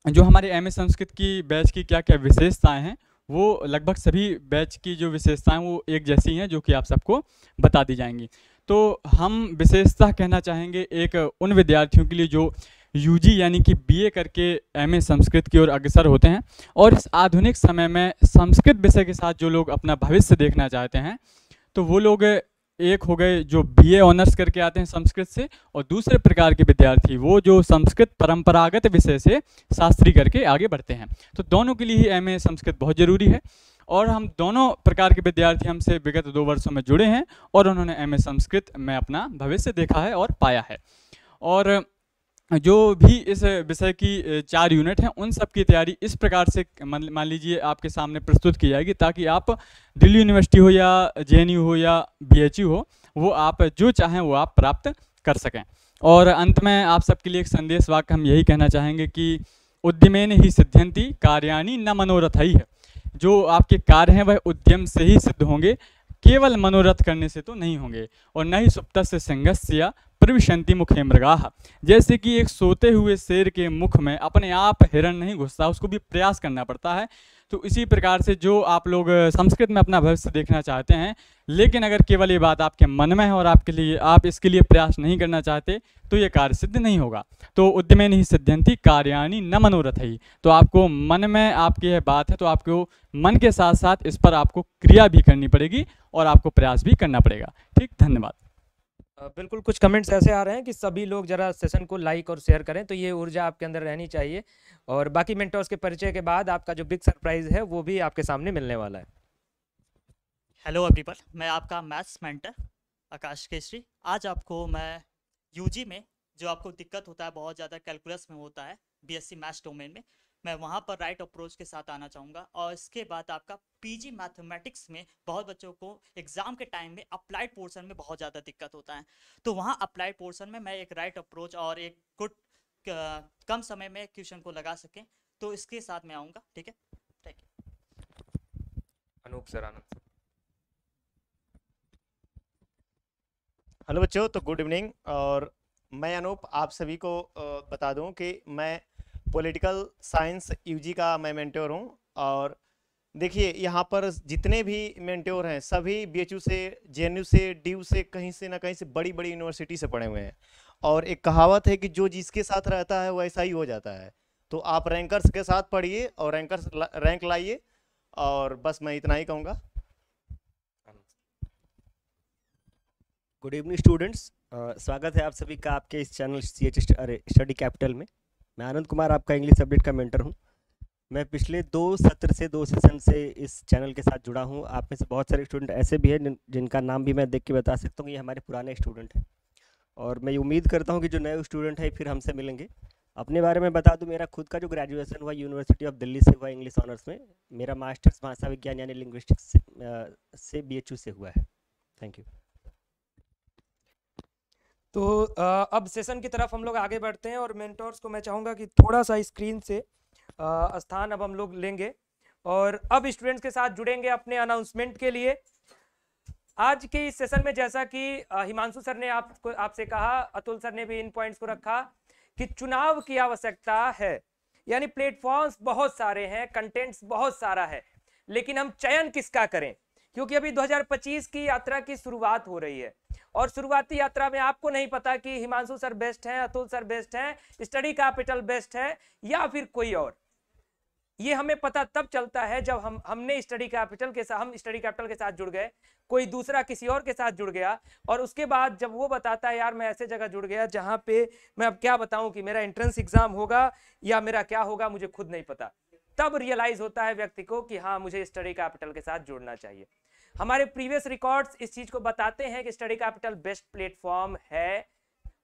जो हमारे एमए संस्कृत की बैच की क्या क्या विशेषताएं हैं, वो लगभग सभी बैच की जो विशेषताएं वो एक जैसी हैं, जो कि आप सबको बता दी जाएंगी। तो हम विशेषता कहना चाहेंगे एक उन विद्यार्थियों के लिए जो यूजी यानी कि बीए करके एमए संस्कृत की ओर अग्रसर होते हैं, और इस आधुनिक समय में संस्कृत विषय के साथ जो लोग अपना भविष्य देखना चाहते हैं, तो वो लोग एक हो गए जो बीए ऑनर्स करके आते हैं संस्कृत से, और दूसरे प्रकार के विद्यार्थी वो जो संस्कृत परंपरागत विषय से शास्त्री करके आगे बढ़ते हैं। तो दोनों के लिए ही एमए संस्कृत बहुत ज़रूरी है, और हम दोनों प्रकार के विद्यार्थी हमसे विगत 2 वर्षों में जुड़े हैं, और उन्होंने एमए संस्कृत में अपना भविष्य देखा है और पाया है। और जो भी इस विषय की 4 यूनिट हैं, उन सब की तैयारी इस प्रकार से मान लीजिए आपके सामने प्रस्तुत की जाएगी, ताकि आप दिल्ली यूनिवर्सिटी हो या जेएनयू हो या बीएचयू हो, वो आप जो चाहें वो आप प्राप्त कर सकें। और अंत में आप सबके लिए एक संदेश वाक्य हम यही कहना चाहेंगे कि उद्यमेन ही सिद्ध्यन्ति कार्याणि न मनोरथैः है। जो आपके कार्य हैं वह उद्यम से ही सिद्ध होंगे, केवल मनोरथ करने से तो नहीं होंगे। और न ही सुप्तस्य सिंहस्य प्रविशन्ति मुखे मृगाः। जैसे कि एक सोते हुए शेर के मुख में अपने आप हिरण नहीं घुसता, उसको भी प्रयास करना पड़ता है। तो इसी प्रकार से जो आप लोग संस्कृत में अपना भविष्य देखना चाहते हैं, लेकिन अगर केवल ये बात आपके मन में है और आप इसके लिए प्रयास नहीं करना चाहते, तो ये कार्य सिद्ध नहीं होगा। तो उद्यमेन ही सिद्ध्यन्ति कार्याणि न मनोरथैः। तो आपको मन में आपकी यह बात है, तो आपको मन के साथ साथ इस पर आपको क्रिया भी करनी पड़ेगी और आपको प्रयास भी करना पड़ेगा। ठीक, धन्यवाद। बिल्कुल, कुछ कमेंट्स ऐसे आ रहे हैं कि सभी लोग जरा सेशन को लाइक और शेयर करें, तो ये ऊर्जा आपके अंदर रहनी चाहिए। और बाकी मेंटर्स के परिचय के बाद आपका जो बिग सरप्राइज है वो भी आपके सामने मिलने वाला है। हेलो एवरीवन, मैं आपका मैथ्स मेंटर आकाश केसरी। आज आपको मैं यूजी में जो आपको दिक्कत होता है बहुत ज़्यादा कैलकुलस में होता है, बीएससी मैथ्स डोमेन में, मैं वहाँ पर राइट अप्रोच के साथ आना चाहूँगा। और इसके बाद आपका पीजी मैथमेटिक्स में बहुत बच्चों को एग्ज़ाम के टाइम में अप्लाइड पोर्शन में बहुत ज़्यादा दिक्कत होता है, तो वहाँ अप्लाइड पोर्शन में मैं एक राइट अप्रोच और एक गुड कम समय में क्वेश्चन को लगा सकें, तो इसके साथ मैं आऊँगा। ठीक है, thank you. Anoop sir. Anand. Hello बच्चों, तो गुड इवनिंग। और मैं अनूप आप सभी को बता दूं कि मैं पॉलिटिकल साइंस यूजी का मैं मेंटर हूं, और देखिए यहाँ पर जितने भी मेंटोर हैं सभी बीएचयू से, जेएनयू से, डीयू से, कहीं से ना कहीं से बड़ी बड़ी यूनिवर्सिटी से पढ़े हुए हैं। और एक कहावत है कि जो जिसके साथ रहता है वैसा ही हो जाता है। तो आप रैंकर्स के साथ पढ़िए और रैंक लाइए, और बस मैं इतना ही कहूँगा। गुड इवनिंग स्टूडेंट्स, स्वागत है आप सभी का आपके इस चैनल स्टडी कैपिटल में। मैं आनंद कुमार आपका इंग्लिश सब्जेक्ट का मेंटर हूं। मैं पिछले 2 सत्र से 2 सेशन से इस चैनल के साथ जुड़ा हूं। आप में से बहुत सारे स्टूडेंट ऐसे भी हैं जिनका नाम भी मैं देख के बता सकता हूं, ये हमारे पुराने स्टूडेंट हैं। और मैं उम्मीद करता हूँ कि जो नए स्टूडेंट हैं फिर हमसे मिलेंगे। अपने बारे में बता दूं, मेरा खुद का जो ग्रेजुएशन हुआ यूनिवर्सिटी ऑफ दिल्ली से हुआ इंग्लिश ऑनर्स में। मेरा मास्टर्स भाषा विज्ञान यानी लिंग्विस्टिक्स से बीएचयू से हुआ है। Thank you. तो अब सेशन की तरफ हम लोग आगे बढ़ते हैं और मेंटोर्स को मैं चाहूँगा कि थोड़ा सा स्क्रीन से स्थान अब हम लोग लेंगे और अब स्टूडेंट्स के साथ जुड़ेंगे अपने अनाउंसमेंट के लिए। आज के इस सेशन में जैसा कि हिमांशु सर ने आपसे कहा, अतुल सर ने भी इन पॉइंट्स को रखा कि चुनाव की आवश्यकता है, यानी प्लेटफॉर्म्स बहुत सारे हैं, कंटेंट्स बहुत सारा है, लेकिन हम चयन किसका करें, क्योंकि अभी 2025 की यात्रा की शुरुआत हो रही है और शुरुआती यात्रा में आपको नहीं पता कि हिमांशु सर बेस्ट हैं, अतुल सर बेस्ट हैं, स्टडी कैपिटल बेस्ट है या फिर कोई और। ये हमें पता तब चलता है जब हमने स्टडी कैपिटल के साथ जुड़ गए, कोई दूसरा किसी और के साथ जुड़ गया और उसके बाद जब वो बताता है यार मैं ऐसे जगह जुड़ गया जहां पे मैं अब क्या बताऊं कि मेरा एंट्रेंस एग्जाम होगा या मेरा क्या होगा मुझे खुद नहीं पता, तब रियलाइज होता है व्यक्ति को कि हाँ मुझे स्टडी कैपिटल के साथ जुड़ना चाहिए। हमारे प्रीवियस रिकॉर्ड्स इस चीज को बताते हैं कि स्टडी कैपिटल बेस्ट प्लेटफॉर्म है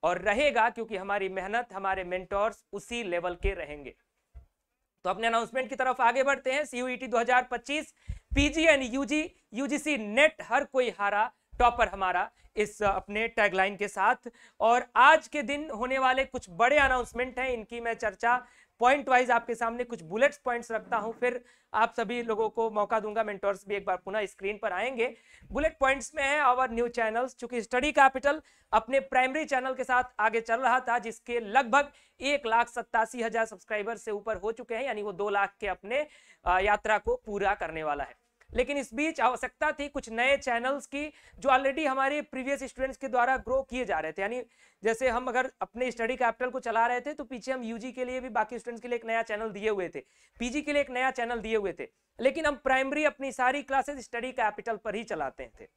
और रहेगा, क्योंकि हमारी मेहनत, हमारे मेंटोर्स उसी लेवल के रहेंगे। तो अपने अनाउंसमेंट की तरफ आगे बढ़ते हैं। CUET 2025 PG and UGC NET हर कोई हारा, टॉपर हमारा, इस अपने टैगलाइन के साथ। और आज के दिन होने वाले कुछ बड़े अनाउंसमेंट हैं, इनकी मैं चर्चा पॉइंट वाइज आपके सामने कुछ बुलेट्स पॉइंट्स रखता हूं, फिर आप सभी लोगों को मौका दूंगा, मेंटोर्स भी एक बार पुनः स्क्रीन पर आएंगे। बुलेट पॉइंट्स में है आवर न्यू चैनल्स। चूंकि स्टडी कैपिटल अपने प्राइमरी चैनल के साथ आगे चल रहा था, जिसके लगभग 1,87,000 सब्सक्राइबर से ऊपर हो चुके हैं, यानी वो 2 लाख के अपने यात्रा को पूरा करने वाला है। लेकिन इस बीच आवश्यकता थी कुछ नए चैनल्स की जो ऑलरेडी हमारे प्रीवियस स्टूडेंट्स के द्वारा ग्रो किए जा रहे थे। यानी जैसे हम अगर अपने स्टडी कैपिटल को चला रहे थे तो पीछे हम यूजी के लिए भी बाकी स्टूडेंट्स के लिए एक नया चैनल दिए हुए थे, पीजी के लिए एक नया चैनल दिए हुए थे, लेकिन हम प्राइमरी अपनी सारी क्लासेस स्टडी कैपिटल पर ही चलाते थे।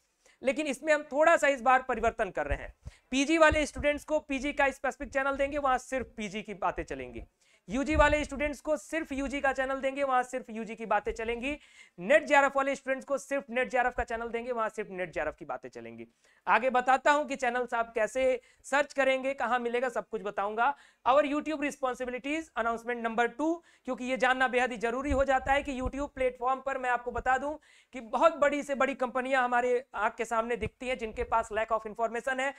लेकिन इसमें हम थोड़ा सा इस बार परिवर्तन कर रहे हैं। पीजी वाले स्टूडेंट्स को पीजी का स्पेसिफिक चैनल देंगे, वहां सिर्फ पीजी की बातें चलेंगी। यूजी वाले स्टूडेंट्स को सिर्फ यूजी का चैनल देंगे, वहां सिर्फ यूजी की बातें चलेंगी। नेट जेआरएफ वाले स्टूडेंट्स को सिर्फ नेट जेआरएफ का चैनल देंगे, वहां सिर्फ नेट जेआरएफ की बातें चलेंगी। आगे बताता हूं कि चैनल्स आप कैसे सर्च करेंगे, कहां मिलेगा, सब कुछ बताऊंगा। और यूट्यूब रिस्पॉन्सिबिलिटीज अनाउंसमेंट नंबर 2, क्योंकि ये जानना बेहद ही जरूरी हो जाता है कि यूट्यूब प्लेटफॉर्म पर मैं आपको बता दूं कि बहुत बड़ी से बड़ी कंपनियां हमारे आंख के सामने दिखती हैं, जिनके पास लैक ऑफ इंफॉर्मेशन है।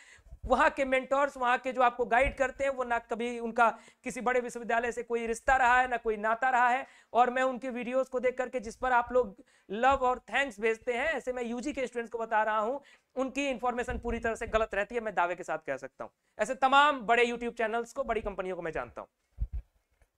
वहां के मेंटोर्स, वहां के जो आपको गाइड करते हैं, वो ना कभी उनका किसी बड़े विश्वविद्यालय से कोई रिश्ता रहा है, ना कोई नाता रहा है। और मैं उनके वीडियोस को देख करके जिस पर आप लोग लव और थैंक्स भेजते हैं, ऐसे मैं यूजी के स्टूडेंट्स को बता रहा हूं, उनकी इंफॉर्मेशन पूरी तरह से गलत रहती है, मैं दावे के साथ कह सकता हूं। ऐसे तमाम बड़े यूट्यूब चैनल्स को, बड़ी कंपनियों को मैं जानता हूं।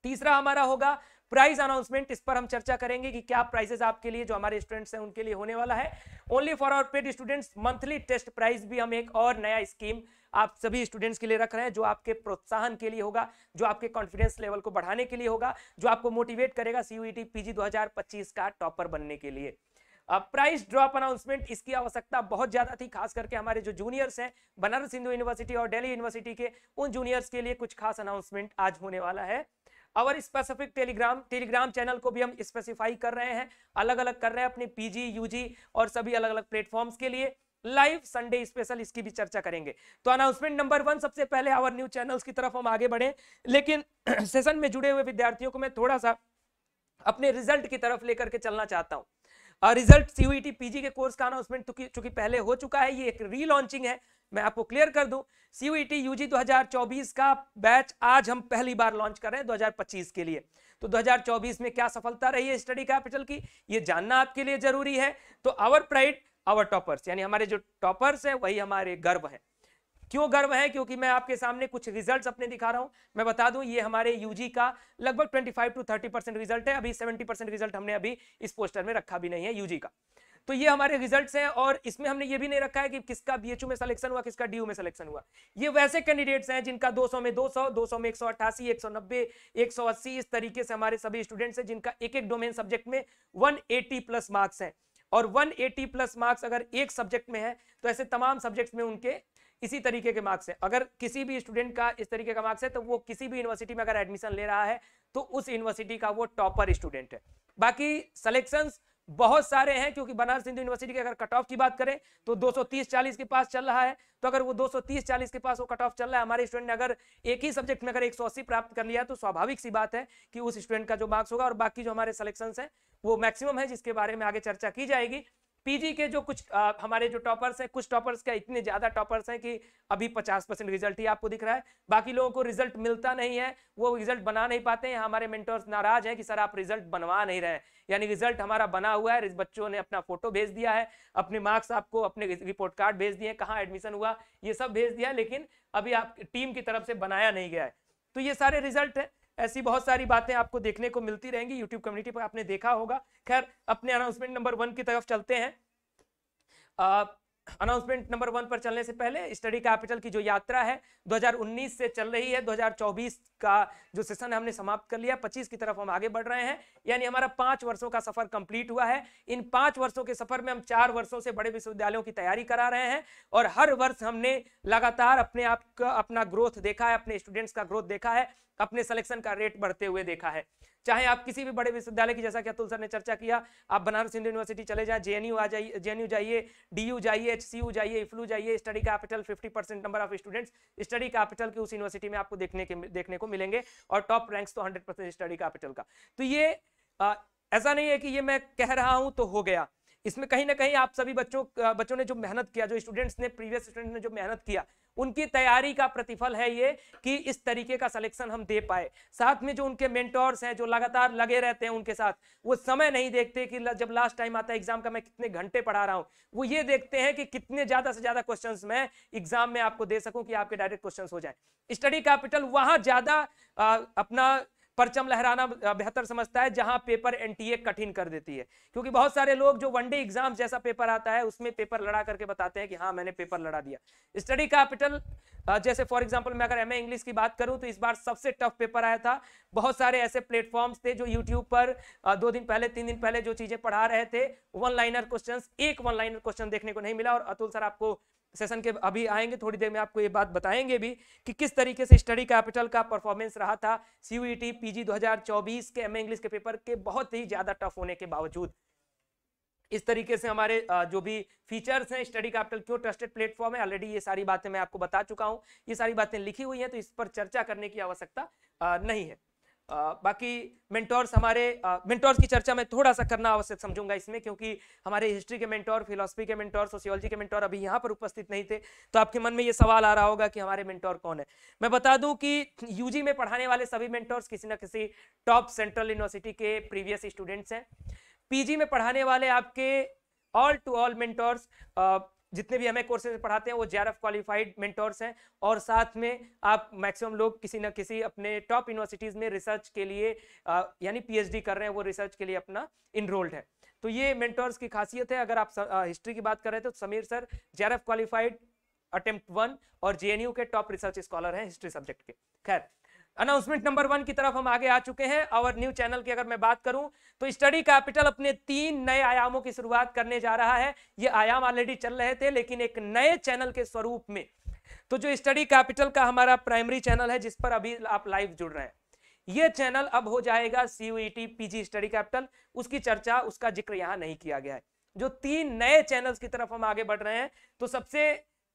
तीसरा हमारा होगा प्राइस अनाउंसमेंट। इस पर हम चर्चा करेंगे कि क्या प्राइजेस आपके लिए, जो हमारे स्टूडेंट्स हैं उनके लिए होने वाला है। Only for our paid students monthly test price भी हम एक और नया स्कीम आप सभी स्टूडेंट्स के लिए रख रहे हैं, जो आपके प्रोत्साहन के लिए होगा, जो आपके कॉन्फिडेंस लेवल को बढ़ाने के लिए होगा, जो आपको मोटिवेट करेगा सीयूईटी पीजी 2025 का टॉपर बनने के लिए। अब प्राइस ड्रॉप अनाउंसमेंट, इसकी आवश्यकता बहुत ज्यादा थी, खास करके हमारे जो जूनियर्स हैं बनारस हिंदू यूनिवर्सिटी और दिल्ली यूनिवर्सिटी के, उन जूनियर्स के लिए कुछ खास अनाउंसमेंट आज होने वाला है। और स्पेसिफिक टेलीग्राम चैनल को भी हम स्पेसिफाई कर रहे हैं, अलग अलग कर रहे हैं अपने पीजी, यूजी और सभी अलग अलग प्लेटफॉर्म्स के लिए। लाइव संडे स्पेशल, इसकी भी चर्चा करेंगे। तो अनाउंसमेंट नंबर 1, सबसे पहले आवर न्यू चैनल्स की तरफ हम आगे बढ़े, लेकिन सेशन में जुड़े हुए विद्यार्थियों को मैं थोड़ा सा अपने रिजल्ट की तरफ लेकर के चलना चाहता हूं। रिजल्ट सीयूईटी पीजी के कोर्स का अनाउंसमेंट चूंकि पहले हो चुका है, ये एक रीलॉन्चिंग है, मैं आपको क्लियर कर दूं। सीयूईटी यूजी 2024 का बैच आज हम पहली बार लॉन्च कर रहे हैं 2025 के लिए। तो 2024 में क्या सफलता रही है स्टडी कैपिटल की, ये जानना आपके लिए जरूरी है। तो आवर प्राइड आवर टॉपर्स, यानी हमारे जो टॉपर्स हैं वही हमारे गर्व हैं। क्यों गर्व है? क्योंकि मैं आपके सामने कुछ रिजल्ट्स अपने दिखा रहा हूं। मैं बता दूं ये हमारे यूजी का लगभग 25 to 30% रिजल्ट है। अभी 70% रिजल्ट हमने अभी इस पोस्टर में रखा भी नहीं है यूजी का। तो ये हमारे रिजल्ट्स हैं और इसमें हमने ये भी नहीं रखा है कि किसका बीएचयू में सिलेक्शन हुआ, किसका डीयू में सिलेक्शन हुआ। ये वैसे कैंडिडेट्स हैं जिनका 200 में 200, 200 में 188, 190, 180 इस तरीके से हमारे सभी स्टूडेंट्स हैं जिनका एक एक डोमेन सब्जेक्ट में 180 प्लस मार्क्स हैं। और 180 प्लस मार्क्स अगर एक सब्जेक्ट में है तो ऐसे तमाम सब्जेक्ट्स में उनके इसी तरीके के मार्क्स हैं। अगर किसी भी स्टूडेंट का इस तरीके का मार्क्स है तो वो किसी भी यूनिवर्सिटी में अगर एडमिशन ले रहा है तो उस यूनिवर्सिटी का वो टॉपर स्टूडेंट है। बाकी सिलेक्शंस बहुत सारे हैं क्योंकि बनारस हिंदू यूनिवर्सिटी की अगर कट ऑफ की बात करें तो 230-40 के पास चल रहा है। तो अगर वो 230-40 के पास वो कट ऑफ चल रहा है, हमारे स्टूडेंट ने अगर एक ही सब्जेक्ट में अगर 180 प्राप्त कर लिया तो स्वाभाविक सी बात है कि उस स्टूडेंट का जो मार्क्स होगा। और बाकी जो हमारे सिलेक्शंस हैं वो मैक्सिमम है जिसके बारे में आगे चर्चा की जाएगी। पीजी के जो कुछ हमारे जो टॉपर्स हैं, कुछ टॉपर्स क्या इतने ज्यादा टॉपर्स हैं कि अभी 50% रिजल्ट ही आपको दिख रहा है। बाकी लोगों को रिजल्ट मिलता नहीं है, वो रिजल्ट बना नहीं पाते हैं। हमारे मेंटर्स नाराज हैं कि सर आप रिजल्ट बनवा नहीं रहे हैं। यानी रिजल्ट हमारा बना हुआ है, बच्चों ने अपना फोटो भेज दिया है, अपने मार्क्स आपको अपने रिपोर्ट कार्ड भेज दिए, कहाँ एडमिशन हुआ ये सब भेज दिया, लेकिन अभी आप टीम की तरफ से बनाया नहीं गया है। तो ये सारे रिजल्ट है। ऐसी बहुत सारी बातें आपको देखने को मिलती रहेंगी यूट्यूब कम्युनिटी पर, आपने देखा होगा। खैर अपने अनाउंसमेंट नंबर 1 की तरफ चलते हैं। अनाउंसमेंट नंबर 1 पर चलने से पहले स्टडी कैपिटल की जो यात्रा है 2019 से चल रही है। 2024 का जो सेशन हमने समाप्त कर लिया, 25 की तरफ हम आगे बढ़ रहे हैं। यानी हमारा 5 वर्षों का सफर कंप्लीट हुआ है। इन 5 वर्षों के सफर में हम 4 वर्षों से बड़े विश्वविद्यालयों की तैयारी करा रहे हैं और हर वर्ष हमने लगातार अपने आप का अपना ग्रोथ देखा है, अपने स्टूडेंट्स का ग्रोथ देखा है, अपने सिलेक्शन का रेट बढ़ते हुए देखा है। चाहे आप किसी भी बड़े विश्वविद्यालय की, जैसा कि अतुल सर ने चर्चा किया, आप बनारस हिंदू यूनिवर्सिटी चले जाएं, जेएनयू आ जाइए, जेएनयू जाइए, डीयू जाइए, एचसीयू जाइए, इफ्लू जाइए, study capital 50% number of students study capital की उस यूनिवर्सिटी में आपको देखने को मिलेंगे और टॉप रैंक्स तो 100% स्टडी कैपिटल का। तो ये ऐसा नहीं है कि ये मैं कह रहा हूं तो हो गया। इसमें कहीं ना कहीं आप सभी बच्चों ने जो मेहनत किया, जो स्टूडेंट्स ने, प्रीवियस स्टूडेंट ने जो मेहनत किया, उनकी तैयारी का प्रतिफल है ये कि इस तरीके का सिलेक्शन हम दे पाए। साथ में जो उनके मेंटोर्स हैं जो लगातार लगे रहते हैं उनके साथ, वो समय नहीं देखते कि जब लास्ट टाइम आता है एग्जाम का मैं कितने घंटे पढ़ा रहा हूं, वो ये देखते हैं कि कितने ज्यादा से ज्यादा क्वेश्चंस मैं एग्जाम में आपको दे सकूं कि आपके डायरेक्ट क्वेश्चंस हो जाए। स्टडी कैपिटल वहां ज्यादा अपना परचम लहराना बेहतर समझता है जहां पेपर एनटीए कठिन कर देती है, क्योंकि बहुत सारे लोग जो वनडे एग्जाम जैसा पेपर आता है उसमें पेपर लड़ा करके बताते हैं कि हाँ मैंने पेपर लड़ा दिया। स्टडी कैपिटल जैसे फॉर एग्जांपल मैं अगर एमए इंग्लिश की बात करूं तो इस बार सबसे टफ पेपर आया था। बहुत सारे ऐसे प्लेटफॉर्म्स थे जो यूट्यूब पर 2 दिन पहले 3 दिन पहले जो चीजें पढ़ा रहे थे, वन लाइनर क्वेश्चंस, एक वन लाइनर क्वेश्चन देखने को नहीं मिला। और अतुल सर आपको सेशन के अभी आएंगे, थोड़ी देर में आपको ये बात बताएंगे भी कि किस तरीके से स्टडी कैपिटल का परफॉर्मेंस रहा था सीयूईटी पीजी 2024 के एमए इंग्लिश के पेपर के बहुत ही ज्यादा टफ होने के बावजूद। इस तरीके से हमारे जो भी फीचर्स हैं, स्टडी कैपिटल क्यों ट्रस्टेड प्लेटफॉर्म है, ऑलरेडी ये सारी बातें मैं आपको बता चुका हूं, ये सारी बातें लिखी हुई हैं तो इस पर चर्चा करने की आवश्यकता नहीं है। बाकी मेंटोर्स, हमारे मेंटोर्स की चर्चा मैं थोड़ा सा करना आवश्यक समझूंगा इसमें, क्योंकि हमारे हिस्ट्री के मेंटोर, फिलॉसफी के मेंटोर, सोशियोलॉजी के मेंटोर अभी यहाँ पर उपस्थित नहीं थे, तो आपके मन में ये सवाल आ रहा होगा कि हमारे मेंटोर कौन है। मैं बता दूं कि यूजी में पढ़ाने वाले सभी मेंटोर्स किसी न किसी टॉप सेंट्रल यूनिवर्सिटी के प्रीवियस स्टूडेंट्स हैं। पीजी में पढ़ाने वाले आपके ऑल टू ऑल मेंटोर्स जितने भी हमें कोर्सेज पढ़ाते हैं वो जेआरएफ क्वालिफाइड मेंटोर्स हैं, और साथ में आप मैक्सिमम लोग किसी न किसी अपने टॉप यूनिवर्सिटीज में रिसर्च के लिए यानी पीएचडी कर रहे हैं, वो रिसर्च के लिए अपना इनरोल्ड है। तो ये मेंटोर्स की खासियत है। अगर आप हिस्ट्री की बात कर रहे थे तो Sameer sir JRF qualified attempt 1 और जेएनयू के टॉप रिसर्च स्कॉलर हैं हिस्ट्री सब्जेक्ट के। खैर अनाउंसमेंट नंबर 1 की तरफ हम आगे आ चुके हैं। और न्यू चैनल की अगर मैं बात करूं तो स्टडी कैपिटल अपने 3 नए आयामों की शुरुआत करने जा रहा है। ये आयाम ऑलरेडी चल रहे थे लेकिन एक नए चैनल के स्वरूप में। तो जो स्टडी कैपिटल का हमारा प्राइमरी चैनल है जिस पर अभी आप लाइव जुड़ रहे हैं, ये चैनल अब हो जाएगा सीयूईटी पीजी स्टडी कैपिटल। उसकी चर्चा, उसका जिक्र यहां नहीं किया गया है। जो 3 नए चैनल्स की तरफ हम आगे बढ़ रहे हैं, तो सबसे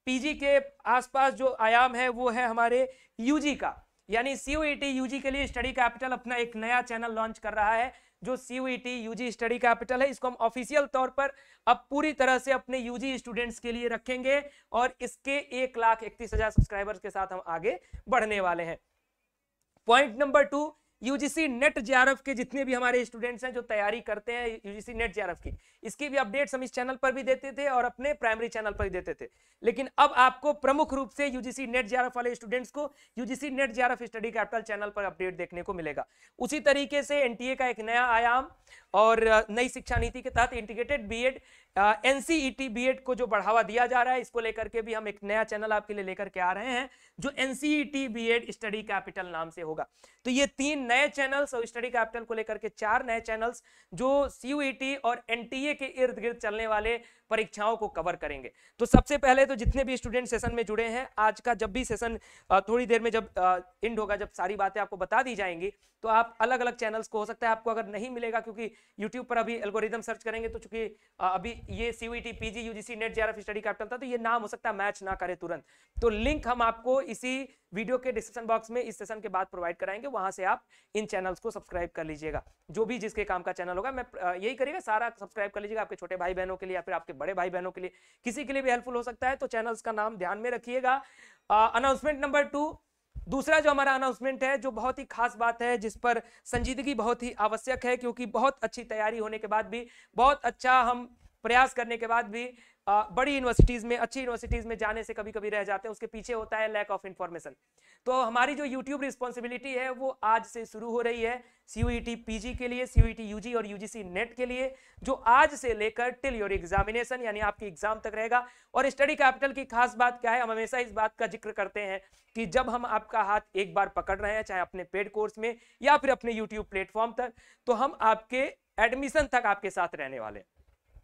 पीजी के आसपास जो आयाम है वो है हमारे यूजी का, यानी सीयूईटी यूजी के लिए स्टडी कैपिटल अपना एक नया चैनल लॉन्च कर रहा है जो सीयूईटी यूजी स्टडी कैपिटल है। इसको हम ऑफिशियल तौर पर अब पूरी तरह से अपने यूजी स्टूडेंट्स के लिए रखेंगे और इसके 1,31,000 सब्सक्राइबर्स के साथ हम आगे बढ़ने वाले हैं। Point number 2, UGC NET JRF के जितने भी हमारे स्टूडेंट्स हैं जो तैयारी करते हैं यूजीसी नेट जेआरएफ की, इसकी भी अपडेट्स हम इस चैनल पर भी देते थे और अपने प्राइमरी चैनल पर भी देते थे। लेकिन अब आपको प्रमुख रूप से यूजीसी नेट जेआरएफ वाले स्टूडेंट्स को UGC NET JRF study capital channel पर अपडेट देखने को मिलेगा। उसी तरीके से एनटीए का एक नया आयाम और नई शिक्षा नीति के तहत इंटीग्रेटेड बीएड एनसीईटी बीएड को जो बढ़ावा दिया जा रहा है, इसको लेकर के भी हम एक नया चैनल आपके लिए लेकर के आ रहे हैं जो एनसीईटी बीएड स्टडी कैपिटल नाम से होगा। तो ये 3 नए चैनल्स और स्टडी कैपिटल को लेकर के 4 नए चैनल्स जो सीयूईटी और एनटीए के इर्द गिर्द चलने वाले परीक्षाओं को कवर करेंगे। तो सबसे पहले तो जितने भी स्टूडेंट सेशन में जुड़े हैं, आज का जब भी सेशन थोड़ी देर में जब एंड होगा, जब सारी बातें आपको बता दी जाएंगी, तो आप अलग अलग चैनल्स को, हो सकता है आपको अगर नहीं मिलेगा क्योंकि यूट्यूब पर अभी एल्गोरिदम सर्च करेंगे तो चूंकि अभी ये CUET PG UGC NET JRF study capital था तो ये नाम हो सकता है मैच ना करे तुरंत, तो लिंक हम आपको इसी वीडियो के डिस्क्रिप्शन बॉक्स में इस सेशन के बाद प्रोवाइड कराएंगे, वहां से आप इन चैनल्स को सब्सक्राइब कर लीजिएगा। जो भी जिसके काम का चैनल होगा मैं यही करिएगा, सारा सब्सक्राइब कर लीजिएगा, आपके छोटे भाई बहनों के लिए या फिर आपके बड़े भाई बहनों के लिए, किसी के लिए भी हेल्पफुल हो सकता है। तो चैनल्स का नाम ध्यान में रखिएगा। अनाउंसमेंट नंबर 2, दूसरा जो हमारा अनाउंसमेंट है, जो बहुत ही खास बात है, जिस पर संजीदगी बहुत ही आवश्यक है, क्योंकि बहुत अच्छी तैयारी होने के बाद भी, बहुत अच्छा हम प्रयास करने के बाद भी बड़ी यूनिवर्सिटीज में, अच्छी यूनिवर्सिटीज में जाने से कभी कभी रह जाते हैं, उसके पीछे होता है लैक ऑफ इंफॉर्मेशन। तो हमारी जो यूट्यूब रिस्पॉन्सिबिलिटी है वो आज से शुरू हो रही है सीयूईटी पीजी के लिए, सीयूईटी यूजी और यूजीसी नेट के लिए, जो आज से लेकर टिल योर एग्जामिनेशन यानी आपकी एग्जाम तक रहेगा। और स्टडी कैपिटल की खास बात क्या है, हम हमेशा इस बात का जिक्र करते हैं कि जब हम आपका हाथ एक बार पकड़ रहे हैं, चाहे अपने पेड कोर्स में या फिर अपने यूट्यूब प्लेटफॉर्म तक, तो हम आपके एडमिशन तक आपके साथ रहने वाले हैं।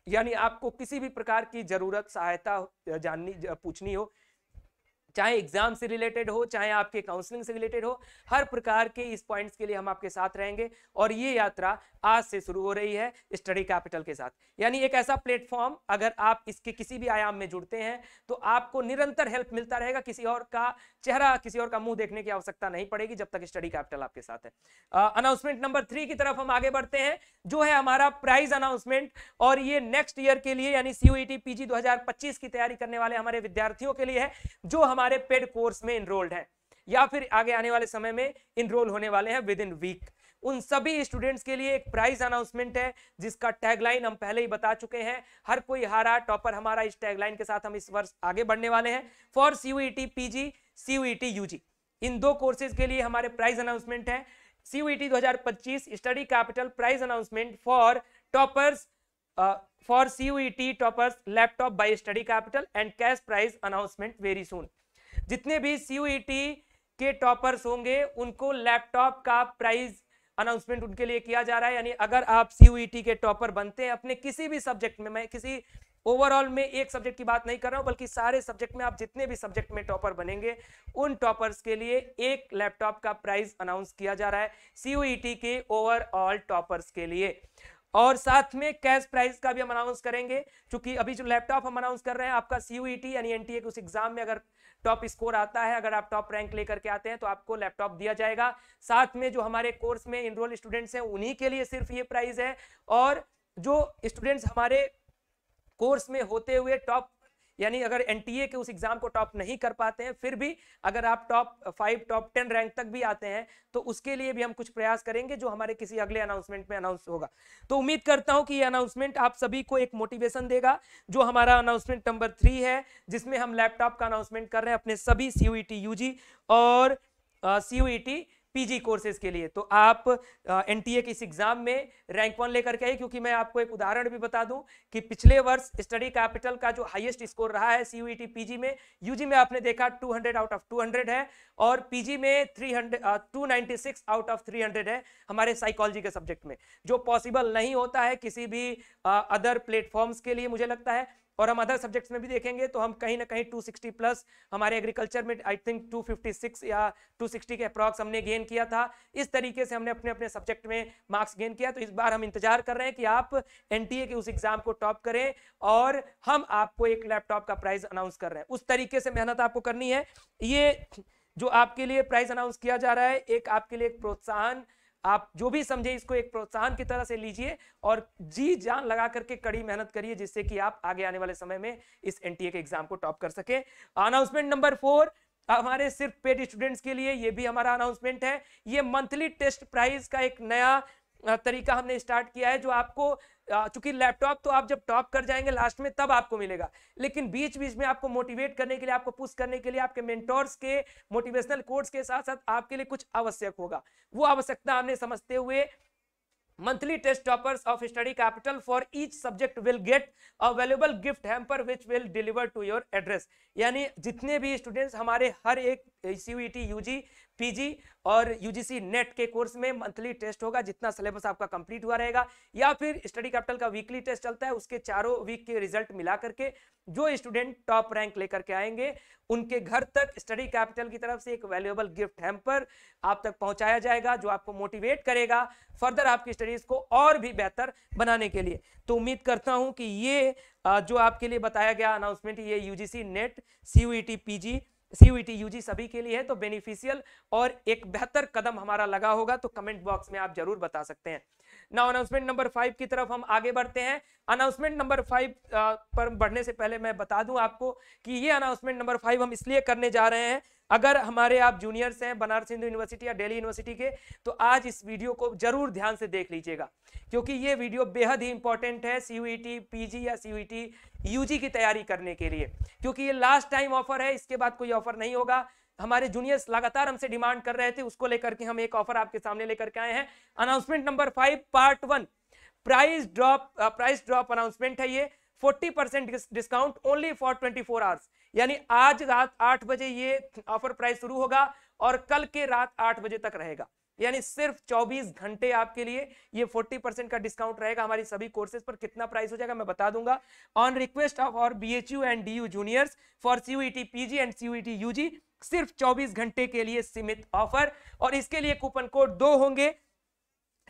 यानी आपको किसी भी प्रकार की जरूरत, सहायता जाननी, पूछनी हो, चाहे एग्जाम से रिलेटेड हो, चाहे आपके काउंसलिंग से रिलेटेड हो, हर प्रकार के इस पॉइंट्स के लिए हम आपके साथ रहेंगे। और ये यात्रा आज से शुरू हो रही है स्टडी कैपिटल के साथ, यानी एक ऐसा प्लेटफॉर्म, अगर आप इसके किसी भी आयाम में जुड़ते हैं तो आपको निरंतर हेल्प मिलता रहेगा, किसी और का चेहरा, किसी और का मुंह देखने की आवश्यकता नहीं पड़ेगी जब तक स्टडी कैपिटल आपके साथ है। अनाउंसमेंट नंबर 3 की तरफ हम आगे बढ़ते हैं, जो है हमारा प्राइज अनाउंसमेंट। और ये नेक्स्ट ईयर के लिए यानी सीयूईटी पीजी 2025 की तैयारी करने वाले हमारे विद्यार्थियों के लिए है, जो हमारे पेड कोर्स में इनरोल्ड हैं या फिर आगे आने वाले समय में इनरोल होने वाले हैं विद इन वीक। उन सभी स्टूडेंट्स के लिए एक प्राइज अनाउंसमेंट है, जिसका टैगलाइन हम पहले ही बता चुके हैं, हर कोई हारा टॉपर हमारा। इस टैगलाइन के साथ हम इस वर्ष आगे बढ़ने वाले हैं। For CUET PG, CUET UG, इन 2 कोर्सेज के लिए हमारे प्राइज अनाउंसमेंट है। CUET 2025 study capital prize announcement for toppers, for CUET toppers laptop by study capital and cash prize announcement very soon. जितने भी सीयूईटी के टॉपर्स होंगे उनको लैपटॉप का प्राइज अनाउंसमेंट उनके लिए किया जा रहा है। यानी अगर आप सीयूईटी के टॉपर बनते हैं अपने किसी भी सब्जेक्ट में, मैं किसी ओवरऑल में एक सब्जेक्ट की बात नहीं कर रहा हूं, बल्कि सारे सब्जेक्ट में आप जितने भी सब्जेक्ट में टॉपर बनेंगे, उन टॉपर्स के लिए एक लैपटॉप का प्राइज अनाउंस किया जा रहा है सीयूईटी के ओवरऑल टॉपर्स के लिए। और साथ में कैश प्राइज का भी हम अनाउंस करेंगे, क्योंकि अभी जो लैपटॉप हम अनाउंस कर रहे हैं, आपका सीयूईटी यानी एनटीए के उस एग्जाम में अगर टॉप स्कोर आता है, अगर आप टॉप रैंक लेकर के आते हैं तो आपको लैपटॉप दिया जाएगा। साथ में जो हमारे कोर्स में इनरोल स्टूडेंट्स हैं उन्हीं के लिए सिर्फ ये प्राइज है। और जो स्टूडेंट्स हमारे कोर्स में होते हुए टॉप, यानी अगर एनटीए के उस एग्जाम को टॉप नहीं कर पाते हैं, फिर भी अगर आप टॉप 5, टॉप 10 रैंक तक भी आते हैं, तो उसके लिए भी हम कुछ प्रयास करेंगे, जो हमारे किसी अगले अनाउंसमेंट में अनाउंस होगा। तो उम्मीद करता हूं कि ये अनाउंसमेंट आप सभी को एक मोटिवेशन देगा। जो हमारा अनाउंसमेंट नंबर 3 है, जिसमें हम लैपटॉप का अनाउंसमेंट कर रहे हैं अपने सभी सीयूईटी यूजी और सीयूईटी पीजी कोर्सेज के लिए। तो आप एनटीए के इस एग्जाम में रैंक 1 लेकर के आइए, क्योंकि मैं आपको एक उदाहरण भी बता दूं कि पिछले वर्ष स्टडी कैपिटल का जो हाईएस्ट स्कोर रहा है सीयूईटी पीजी में, यूजी में आपने देखा 200 आउट ऑफ 200 है, और पीजी में 296 आउट ऑफ 300 है हमारे साइकोलॉजी के सब्जेक्ट में, जो पॉसिबल नहीं होता है किसी भी अदर प्लेटफॉर्म्स के लिए मुझे लगता है। और हम अदर सब्जेक्ट्स में भी देखेंगे तो हम कहीं ना कहीं 260 प्लस, हमारे एग्रीकल्चर में आई थिंक 256 या 260 के अप्रॉक्स हमने गेन किया था। इस तरीके से हमने अपने अपने सब्जेक्ट में मार्क्स गेन किया। तो इस बार हम इंतजार कर रहे हैं कि आप एनटीए के उस एग्जाम को टॉप करें, और हम आपको एक लैपटॉप का प्राइज अनाउंस कर रहे हैं। उस तरीके से मेहनत आपको करनी है। ये जो आपके लिए प्राइज अनाउंस किया जा रहा है, एक आपके लिए एक प्रोत्साहन, आप जो भी समझे इसको एक प्रोत्साहन की तरह से लीजिए और जी जान लगा करके कड़ी मेहनत करिए, जिससे कि आप आगे आने वाले समय में इस एनटीए के एग्जाम को टॉप कर सके। अनाउंसमेंट नंबर 4, हमारे सिर्फ पेड स्टूडेंट्स के लिए ये भी हमारा अनाउंसमेंट है। ये मंथली टेस्ट प्राइज का एक नया तरीका हमने स्टार्ट किया है, जो आपको चूंकि लैपटॉप तो आप जब टॉप कर जाएंगे लास्ट में तब आपको मिलेगा, लेकिन बीच बीच में आपको मोटिवेट करने के लिए, आपको पुश करने के लिए, आपके मेंटोर्स के मोटिवेशनल कोड्स के साथ साथ आपके लिए कुछ आवश्यक होगा। वो आवश्यकता हमने समझते हुए monthly test toppers of study capital for each subject will get a valuable gift hamper which will deliver to your address। यानी जितने भी स्टूडेंट्स हमारे हर एक CUET, UG, PG और UGC नेट के कोर्स में मंथली टेस्ट होगा, जितना सिलेबस आपका कंप्लीट हुआ रहेगा, या फिर स्टडी कैपिटल का वीकली टेस्ट चलता है, उसके चारों वीक के रिजल्ट मिला करके जो स्टूडेंट टॉप रैंक लेकर के आएंगे उनके घर तक स्टडी कैपिटल की तरफ से एक वैल्यूएबल गिफ्ट हैम्पर आप तक पहुंचाया जाएगा, जो आपको मोटिवेट करेगा फर्दर आपकी स्टडीज को और भी बेहतर बनाने के लिए। तो उम्मीद करता हूं कि ये जो आपके लिए बताया गया अनाउंसमेंट, ये UGC net, CUET PG, CUET UG सभी के लिए है, तो बेनिफिशियल और एक बेहतर कदम हमारा लगा होगा तो कमेंट बॉक्स में आप जरूर बता सकते हैं। नाउ अनाउंसमेंट नंबर 5 की तरफ हम आगे बढ़ते हैं। अनाउंसमेंट नंबर 5 पर बढ़ने से पहले मैं बता दूं आपको कि ये अनाउंसमेंट नंबर 5 हम इसलिए करने जा रहे हैं, अगर हमारे आप जूनियर्स हैं बनारस हिंदू यूनिवर्सिटी या दिल्ली यूनिवर्सिटी के, तो आज इस वीडियो को जरूर ध्यान से देख लीजिएगा, क्योंकि ये वीडियो बेहद ही इंपॉर्टेंट है CUET PG या CUET UG की तैयारी करने के लिए, क्योंकि ये लास्ट टाइम ऑफर है, इसके बाद कोई ऑफर नहीं होगा। हमारे जूनियर्स लगातार हमसे डिमांड कर रहे थे, उसको लेकर के हम एक ऑफर आपके सामने लेकर के आए हैं। Announcement number 5 part 1 price drop announcement है ये। 40% डिस्काउंट ओनली फॉर 24 आवर्स, यानी आज रात 8 बजे ये ऑफर प्राइस शुरू होगा और कल के रात 8 बजे तक रहेगा, यानी सिर्फ 24 घंटे आपके लिए ये 40% का डिस्काउंट रहेगा। हमारी सभी कोर्सेज पर कितना प्राइस हो जाएगा मैं बता दूंगा। ऑन रिक्वेस्ट ऑफ और BHU and DU juniors for CUET PG and CUET UG सिर्फ 24 घंटे के लिए सीमित ऑफर, और इसके लिए कूपन कोड 2 होंगे,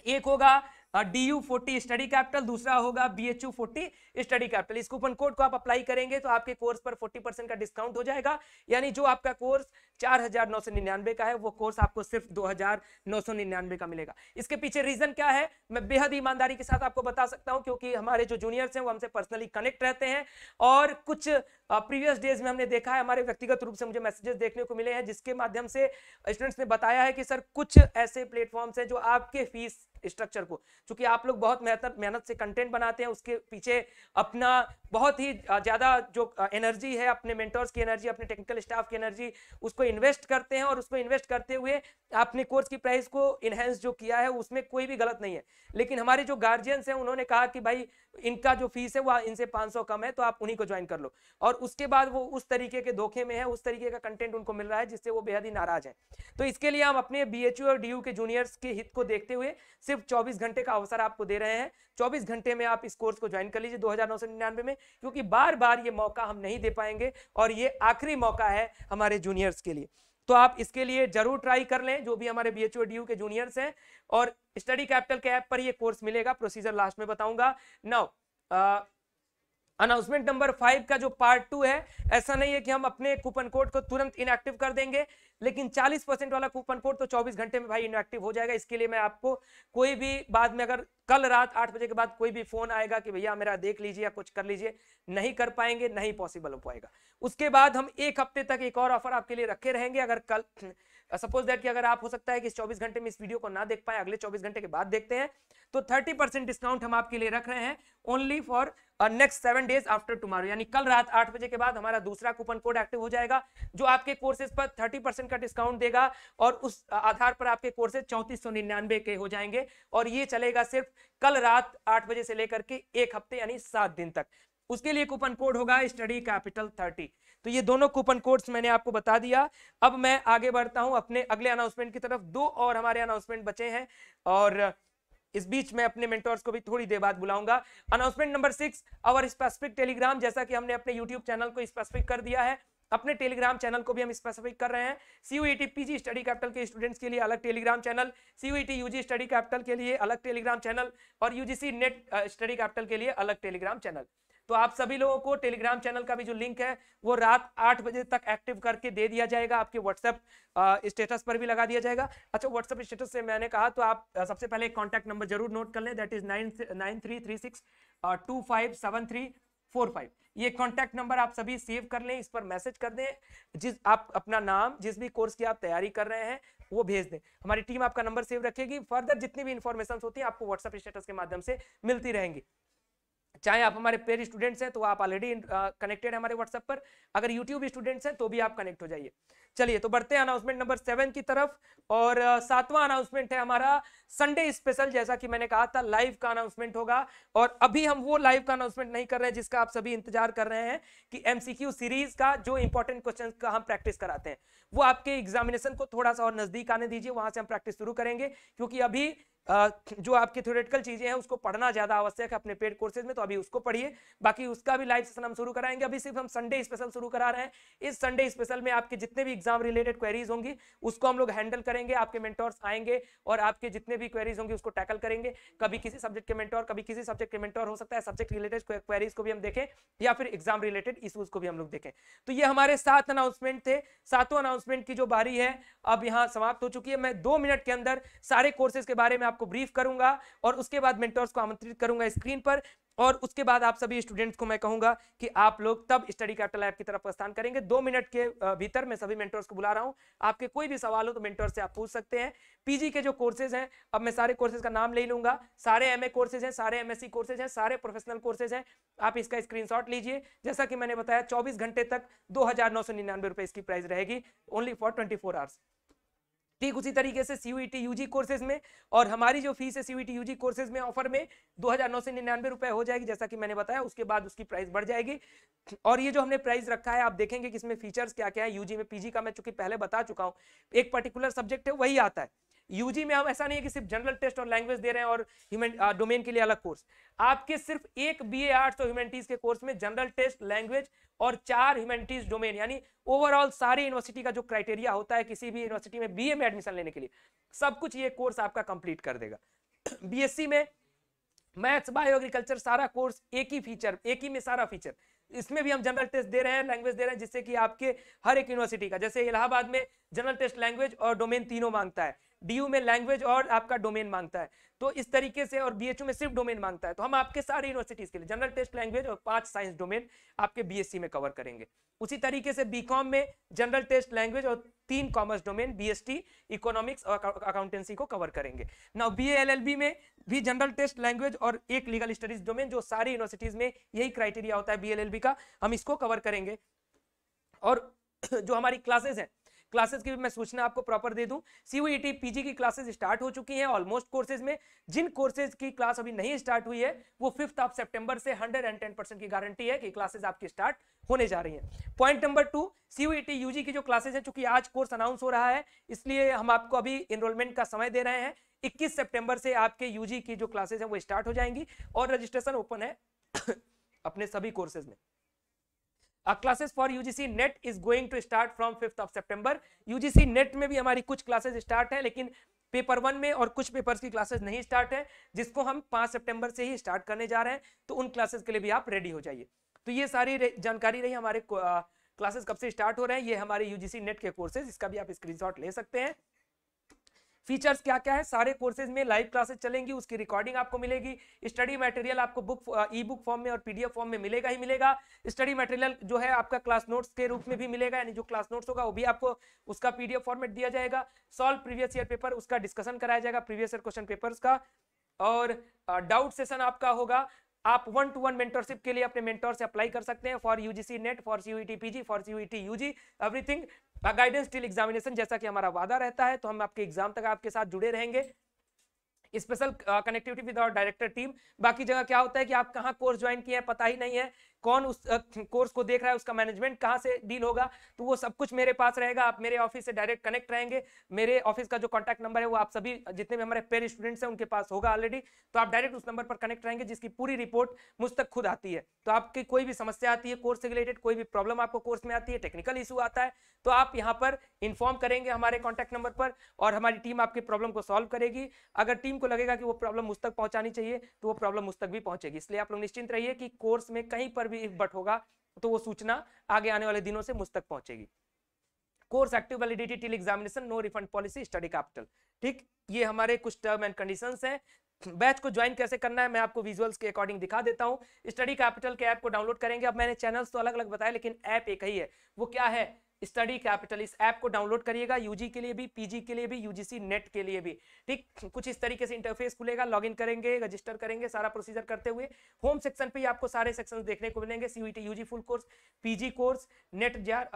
एक होगा DU 40 स्टडी कैपिटल, दूसरा होगा BHU 40 स्टडी कैपिटल। इस कूपन कोड को आप अप्लाई करेंगे तो आपके कोर्स पर 40% का डिस्काउंट हो जाएगा, यानी जो आपका कोर्स 4,999 का है वो कोर्स आपको सिर्फ 2,999 का मिलेगा। इसके पीछे रीजन क्या है मैं बेहद ईमानदारी के साथ आपको बता सकता हूं, क्योंकि हमारे जो जूनियर्स हैं वो हमसे पर्सनली कनेक्ट रहते हैं, और कुछ प्रीवियस डेज में हमने देखा है, हमारे व्यक्तिगत रूप से मुझे मैसेजेस देखने को मिले हैं जिसके माध्यम से स्टूडेंट्स ने बताया है कि सर कुछ ऐसे प्लेटफॉर्म्स हैं जो आपके फीस स्ट्रक्चर को, चूंकि आप लोग बहुत मेहनत से कंटेंट बनाते हैं, उसके पीछे अपना बहुत ही ज्यादा जो एनर्जी है, अपने मेंटर्स की एनर्जी, अपने टेक्निकल स्टाफ की एनर्जी, उसको इन्वेस्ट करते हैं, और उसको इन्वेस्ट करते हुए आपने कोर्स की प्राइस को इनहेंस जो किया है उसमें कोई भी गलत नहीं है। लेकिन हमारे जो गार्जियंस हैं उन्होंने कहा कि भाई इनका जो फीस है वो इनसे 500 कम है, तो आप उन्हीं को ज्वाइन कर लो, और उसके बाद वो उस तरीके के धोखे में है, उस तरीके का कंटेंट उनको मिल रहा है जिससे वो बेहद ही नाराज है। तो इसके लिए हम अपने BHU और DU के जूनियर्स के हित को देखते हुए सिर्फ 24 घंटे का अवसर आपको दे रहे हैं। 24 घंटे में आप इस कोर्स को ज्वाइन कर लीजिए 2,999 में, क्योंकि बार बार ये मौका हम नहीं दे पाएंगे और ये आखिरी मौका है हमारे जूनियर्स के लिए। तो आप इसके लिए जरूर ट्राई कर लें, जो भी हमारे BHU और DU के जूनियर्स हैं, और स्टडी कैपिटल के ऐप पर ये कोर्स मिलेगा, प्रोसीजर लास्ट में बताऊंगा। नाउ अनाउंसमेंट नंबर 5 का जो पार्ट 2 है, ऐसा नहीं है कि हम अपने कूपन कोड को तुरंत इनएक्टिव कर देंगे, लेकिन 40% वाला कूपन कोड तो 24 घंटे में भाई इनएक्टिव हो जाएगा। इसके लिए मैं आपको कोई भी बाद में अगर कल रात 8 बजे के बाद कोई भी फोन आएगा कि भैया मेरा देख लीजिए या कुछ कर लीजिए, नहीं कर पाएंगे, नहीं पॉसिबल हो पाएगा। उसके बाद हम 1 हफ्ते तक एक और ऑफर आपके लिए रखे रहेंगे। अगर कल सपोज दैट कि अगर आप हो सकता है कि इस 24 घंटे में इस वीडियो को ना देख पाए, अगले 24 घंटे के बाद देखते हैं, तो 30% डिस्काउंट हम आपके लिए रख रहे हैं only for next 7 days after tomorrow, यानी कल रात 8 बजे के बाद हमारा दूसरा कूपन कोड एक्टिव हो जाएगा, जो आपके कोर्सेज पर 30% का डिस्काउंट देगा, और उस आधार पर आपके कोर्सेज 3499 के हो जाएंगे, और ये चलेगा सिर्फ कल रात 8 बजे से लेकर के 1 हफ्ते यानी 7 दिन तक। उसके लिए कूपन कोड होगा स्टडी कैपिटल 30। तो ये दोनों कूपन कोड्स मैंने आपको बता दिया। अब मैं आगे बढ़ता हूं अपने अगले अनाउंसमेंट की तरफ। 2 और हमारे अनाउंसमेंट बचे हैं, और इस बीच में अपने मेंटर्स को भी थोड़ी देर बाद बुलाऊंगा। अनाउंसमेंट नंबर 6 और स्पेसिफिक टेलीग्राम, जैसा कि हमने अपने यूट्यूब चैनल को स्पेसिफिक कर दिया है, अपने टेलीग्राम चैनल को भी हम स्पेसिफिक कर रहे हैं। CUET PG स्टडी कैपिटल के स्टूडेंट्स के लिए अलग Telegram channel, CUET UG study capital के लिए अलग टेलीग्राम चैनल, और UGC नेट स्टडी कैपिटल के लिए अलग टेलीग्राम चैनल। तो आप सभी लोगों को टेलीग्राम चैनल का भी जो लिंक है वो रात 8 बजे तक एक्टिव करके दे दिया जाएगा, आपके व्हाट्सएप स्टेटस पर भी लगा दिया जाएगा। अच्छा, व्हाट्सएप स्टेटस से मैंने कहा तो आप सबसे पहले कॉन्टैक्ट नंबर जरूर नोट कर लें, दैट इज 93362573 45। ये कॉन्टैक्ट नंबर आप सभी सेव कर लें, इस पर मैसेज कर दें, जिस आप अपना नाम जिस भी कोर्स की आप तैयारी कर रहे हैं वो भेज दें, हमारी टीम आपका नंबर सेव रखेगी। फर्दर जितनी भी इंफॉर्मेशन होती है आपको व्हाट्सएप स्टेटस के माध्यम से मिलती रहेंगी। चाहे आप हमारे पेड स्टूडेंट्स हैं तो आप ऑलरेडी कनेक्टेड है हमारे व्हाट्सएप पर, अगर यूट्यूब स्टूडेंट्स हैं तो भी आप कनेक्ट हो जाइए। चलिए तो बढ़ते हैं अनाउंसमेंट नंबर 7 की तरफ, और 7वां अनाउंसमेंट है हमारा संडे स्पेशल। जैसा कि मैंने कहा था लाइव का अनाउंसमेंट होगा, और अभी हम वो लाइव का अनाउंसमेंट नहीं कर रहे हैं जिसका आप सभी इंतजार कर रहे हैं कि एमसीक्यू सीरीज का जो इंपॉर्टेंट क्वेश्चन का हम प्रैक्टिस कराते हैं वो आपके एग्जामिनेशन को थोड़ा सा और नजदीक आने दीजिए, वहां से हम प्रैक्टिस शुरू करेंगे। क्योंकि अभी जो आपकी थ्योरेटिकल चीजें हैं उसको पढ़ना ज्यादा आवश्यक है अपने पेड कोर्सेज में, तो अभी उसको पढ़िए, बाकी उसका भी लाइव सेशन हम शुरू कराएंगे। अभी सिर्फ हम संडे स्पेशल शुरू करा रहे हैं। इस संडे स्पेशल में आपके जितने भी एग्जाम रिलेटेड क्वेरीज होंगी उसको हम लोग हैंडल करेंगे, आपके मेंटोर्स आएंगे और आपके जितने भी क्वेरीज होंगी उसको टैकल करेंगे। कभी किसी सब्जेक्ट के मेंटोर, कभी किसी सब्जेक्ट के मेंटोर हो सकता है, सब्जेक्ट रिलेटेड क्वेरीज को भी हम देखें या फिर एग्जाम रिलेटेड इश्यूज को भी हम लोग देखें। तो ये हमारे 7 अनाउंसमेंट थे। 7वां अनाउंसमेंट की जो बारी है अब यहाँ समाप्त हो चुकी है। मैं 2 मिनट के अंदर सारे कोर्सेज के बारे में आपको ब्रीफ करूंगा और उसके बाद मेंटर्स को आमंत्रित करूंगा स्क्रीन पर, और उसके बाद आप सभी स्टूडेंट्स को मैं कहूंगा कि आप लोग तब स्टडी कैपिटल ऐप की तरफ प्रस्थान करेंगे। 2 मिनट के भीतर मैं सभी मेंटर्स को बुला रहा हूं, आपके कोई भी सवाल हो तो मेंटर से आप पूछ सकते हैं। पीजी के जो कोर्सेज हैं, अब मैं सारे कोर्सेज का नाम ले लूंगा, सारे एमए कोर्सेज हैं, सारे एमएससी कोर्सेज हैं, सारे प्रोफेशनल कोर्सेज हैं। आप इसका स्क्रीनशॉट लीजिए। जैसा कि मैंने बताया 24 घंटे तक 2,999 रुपए इसकी प्राइस रहेगी, ओनली फॉर 24 आवर्स। ठीक उसी तरीके से सीयूईटी यूजी कोर्सेज में, और हमारी जो फीस है सीयूईटी यूजी कोर्सेज में ऑफर में 2,999 रुपए हो जाएगी, जैसा कि मैंने बताया। उसके बाद उसकी प्राइस बढ़ जाएगी, और ये जो हमने प्राइस रखा है आप देखेंगे कि इसमें फीचर्स क्या क्या है। यूजी में, पीजी का मैं चूंकि पहले बता चुका हूँ, एक पर्टिकुलर सब्जेक्ट है वही आता है। यूजी में हम ऐसा नहीं है कि सिर्फ जनरल टेस्ट और लैंग्वेज दे रहे हैं और ह्यूमन डोमेन के लिए अलग कोर्स। आपके सिर्फ एक बीए आर्ट्स और ह्यूमैनिटीज के कोर्स में जनरल टेस्ट, लैंग्वेज और 4 ह्यूमैनिटीज डोमेन, यानी ओवरऑल सारी यूनिवर्सिटी का जो क्राइटेरिया होता है किसी भी यूनिवर्सिटी में बीए में एडमिशन लेने के लिए, सब कुछ ये कोर्स आपका कंप्लीट कर देगा। बीएससी में मैथ्स, बायो, एग्रीकल्चर सारा कोर्स एक ही फीचर, एक ही में सारा फीचर। इसमें भी हम जनरल टेस्ट दे रहे हैं, लैंग्वेज दे रहे हैं, जिससे कि आपके हर एक यूनिवर्सिटी का, जैसे इलाहाबाद में जनरल टेस्ट, लैंग्वेज और डोमेन तीनों मांगता है, डीयू में लैंग्वेज और आपका डोमेन मांगता है, तो इस तरीके से, और बीएचयू में सिर्फ डोमेन मांगता है। तो हम आपके सारे यूनिवर्सिटीज के लिए जनरल टेस्ट, लैंग्वेज और 5 साइंस डोमेन आपके बीएससी में कवर करेंगे। उसी तरीके से बीकॉम में जनरल टेस्ट, लैंग्वेज और 3 कॉमर्स डोमेन, बीएसटी, इकोनॉमिक्स और अकाउंटेंसी को कवर करेंगे। नाउ बीए एलएलबी में भी जनरल टेस्ट, लैंग्वेज और एक लीगल स्टडीज डोमेन, जो सारी यूनिवर्सिटीज में यही क्राइटेरिया होता है बीए एलएलबी का, हम इसको कवर करेंगे। और जो हमारी क्लासेस हैं, क्लासेस की भी मैं सूचना आपको प्रॉपर दे दूं। सीयूईटी पीजी की क्लासेस स्टार्ट हो चुकी हैं ऑलमोस्ट कोर्सेज में। जिन कोर्सेज की क्लास अभी नहीं स्टार्ट हुई है वो 5 सितंबर से 110% की गारंटी है कि क्लासेस आपकी स्टार्ट होने जा रही हैं। पॉइंट नंबर 2, सीयूईटी यूजी की जो क्लासेस हैं, चूंकि आज कोर्स अनाउंस हो रहा है इसलिए हम आपको अभी एनरोलमेंट का समय दे रहे हैं। 21 सितंबर से आपके यूजी की जो क्लासेस हैं वो स्टार्ट हो जाएंगी, और रजिस्ट्रेशन ओपन है अपने सभी कोर्सेज में। Classes for UGC NET is going to start from 5 September. UGC NET में भी हमारी कुछ क्लासेस स्टार्ट है, लेकिन पेपर 1 में और कुछ पेपर्स की क्लासेस नहीं स्टार्ट है, जिसको हम 5 सितंबर से ही स्टार्ट करने जा रहे हैं। तो उन क्लासेस के लिए भी आप रेडी हो जाइए। तो ये सारी जानकारी रही हमारे क्लासेस कब से स्टार्ट हो रहे हैं। ये हमारे यूजीसी नेट के कोर्सेज, इसका भी आप स्क्रीनशॉट ले सकते हैं। फीचर्स क्या क्या है, सारे कोर्सेज में लाइव क्लासेस चलेंगी, उसकी रिकॉर्डिंग आपको मिलेगी। स्टडी मटेरियल आपको ई बुक फॉर्म में और पीडीएफ फॉर्म में मिलेगा ही मिलेगा। स्टडी मटेरियल जो है आपका क्लास नोट्स के रूप में भी मिलेगा, यानी जो क्लास नोट्स होगा वो भी आपको उसका पीडीएफ फॉर्मेट दिया जाएगा। सॉल्व प्रीवियस ईयर पेपर, उसका डिस्कशन कराया जाएगा प्रीवियस ईयर क्वेश्चन पेपर्स का, और डाउट सेशन आपका होगा। आप 1-to-1 मेंटरशिप के लिए अपने मेंटर से अप्लाई कर सकते हैं for UGC NET, for CUET PG, for CUET UG, everything. Guidance till examination, जैसा कि हमारा वादा रहता है, तो हम आपके एग्जाम तक आपके साथ जुड़े रहेंगे। Special connectivity with our director team. बाकी जगह क्या होता है कि आप कहाँ कोर्स ज्वाइन किए हैं पता ही नहीं है, कौन उस कोर्स को देख रहा है, उसका मैनेजमेंट कहाँ से डील होगा, तो वो सब कुछ मेरे पास रहेगा। आप मेरे ऑफिस से डायरेक्ट कनेक्ट रहेंगे। मेरे ऑफिस का जो कॉन्टैक्ट नंबर है वो आप सभी जितने भी हमारे पेड स्टूडेंट्स हैं उनके पास होगा ऑलरेडी, तो आप डायरेक्ट उस नंबर पर कनेक्ट रहेंगे, जिसकी पूरी रिपोर्ट मुझ तक खुद आती है। तो आपकी कोई भी समस्या आती है कोर्स से रिलेटेड, कोई भी प्रॉब्लम आपको कोर्स में आती है, टेक्निकल इशू आता है, तो आप यहाँ पर इन्फॉर्म करेंगे हमारे कॉन्टैक्ट नंबर पर, और हमारी टीम आपकी प्रॉब्लम को सॉल्व करेगी। अगर टीम को लगेगा कि वो प्रॉब्लम मुझ तक पहुंचानी चाहिए तो वो प्रॉब्लम मुझ तक भी पहुंचेगी। इसलिए आप लोग निश्चिंत रहिए कि कोर्स में कहीं पर भी इफ बट होगा तो वो सूचना आगे आने वाले दिनों से मुझ तक पहुंचेगी। Course active validity till examination, no refund policy, study capital. ठीक, ये हमारे कुछ टर्म एंड कंडीशंस हैं। बैच को ज्वाइन कैसे करना है मैं आपको विजुअल्स के अकॉर्डिंग दिखा देता हूं। स्टडी कैपिटल के ऐप को डाउनलोड करेंगे। अब मैंने चैनल्स तो अलग अलग बताया लेकिन ऐप एक ही है। वो क्या है? Study capital. इस ऐप को डाउनलोड करिएगा, यूजी के लिए भी, पीजी के लिए भी, यूजीसी नेट के लिए भी। ठीक, कुछ इस तरीके से इंटरफेस खुलेगा, लॉगिन करेंगे, रजिस्टर करेंगे, सारा प्रोसीजर करते हुए होम सेक्शन पे ही आपको सारे सेक्शंस देखने को मिलेंगे। CUET UG full course, PG course, NET जार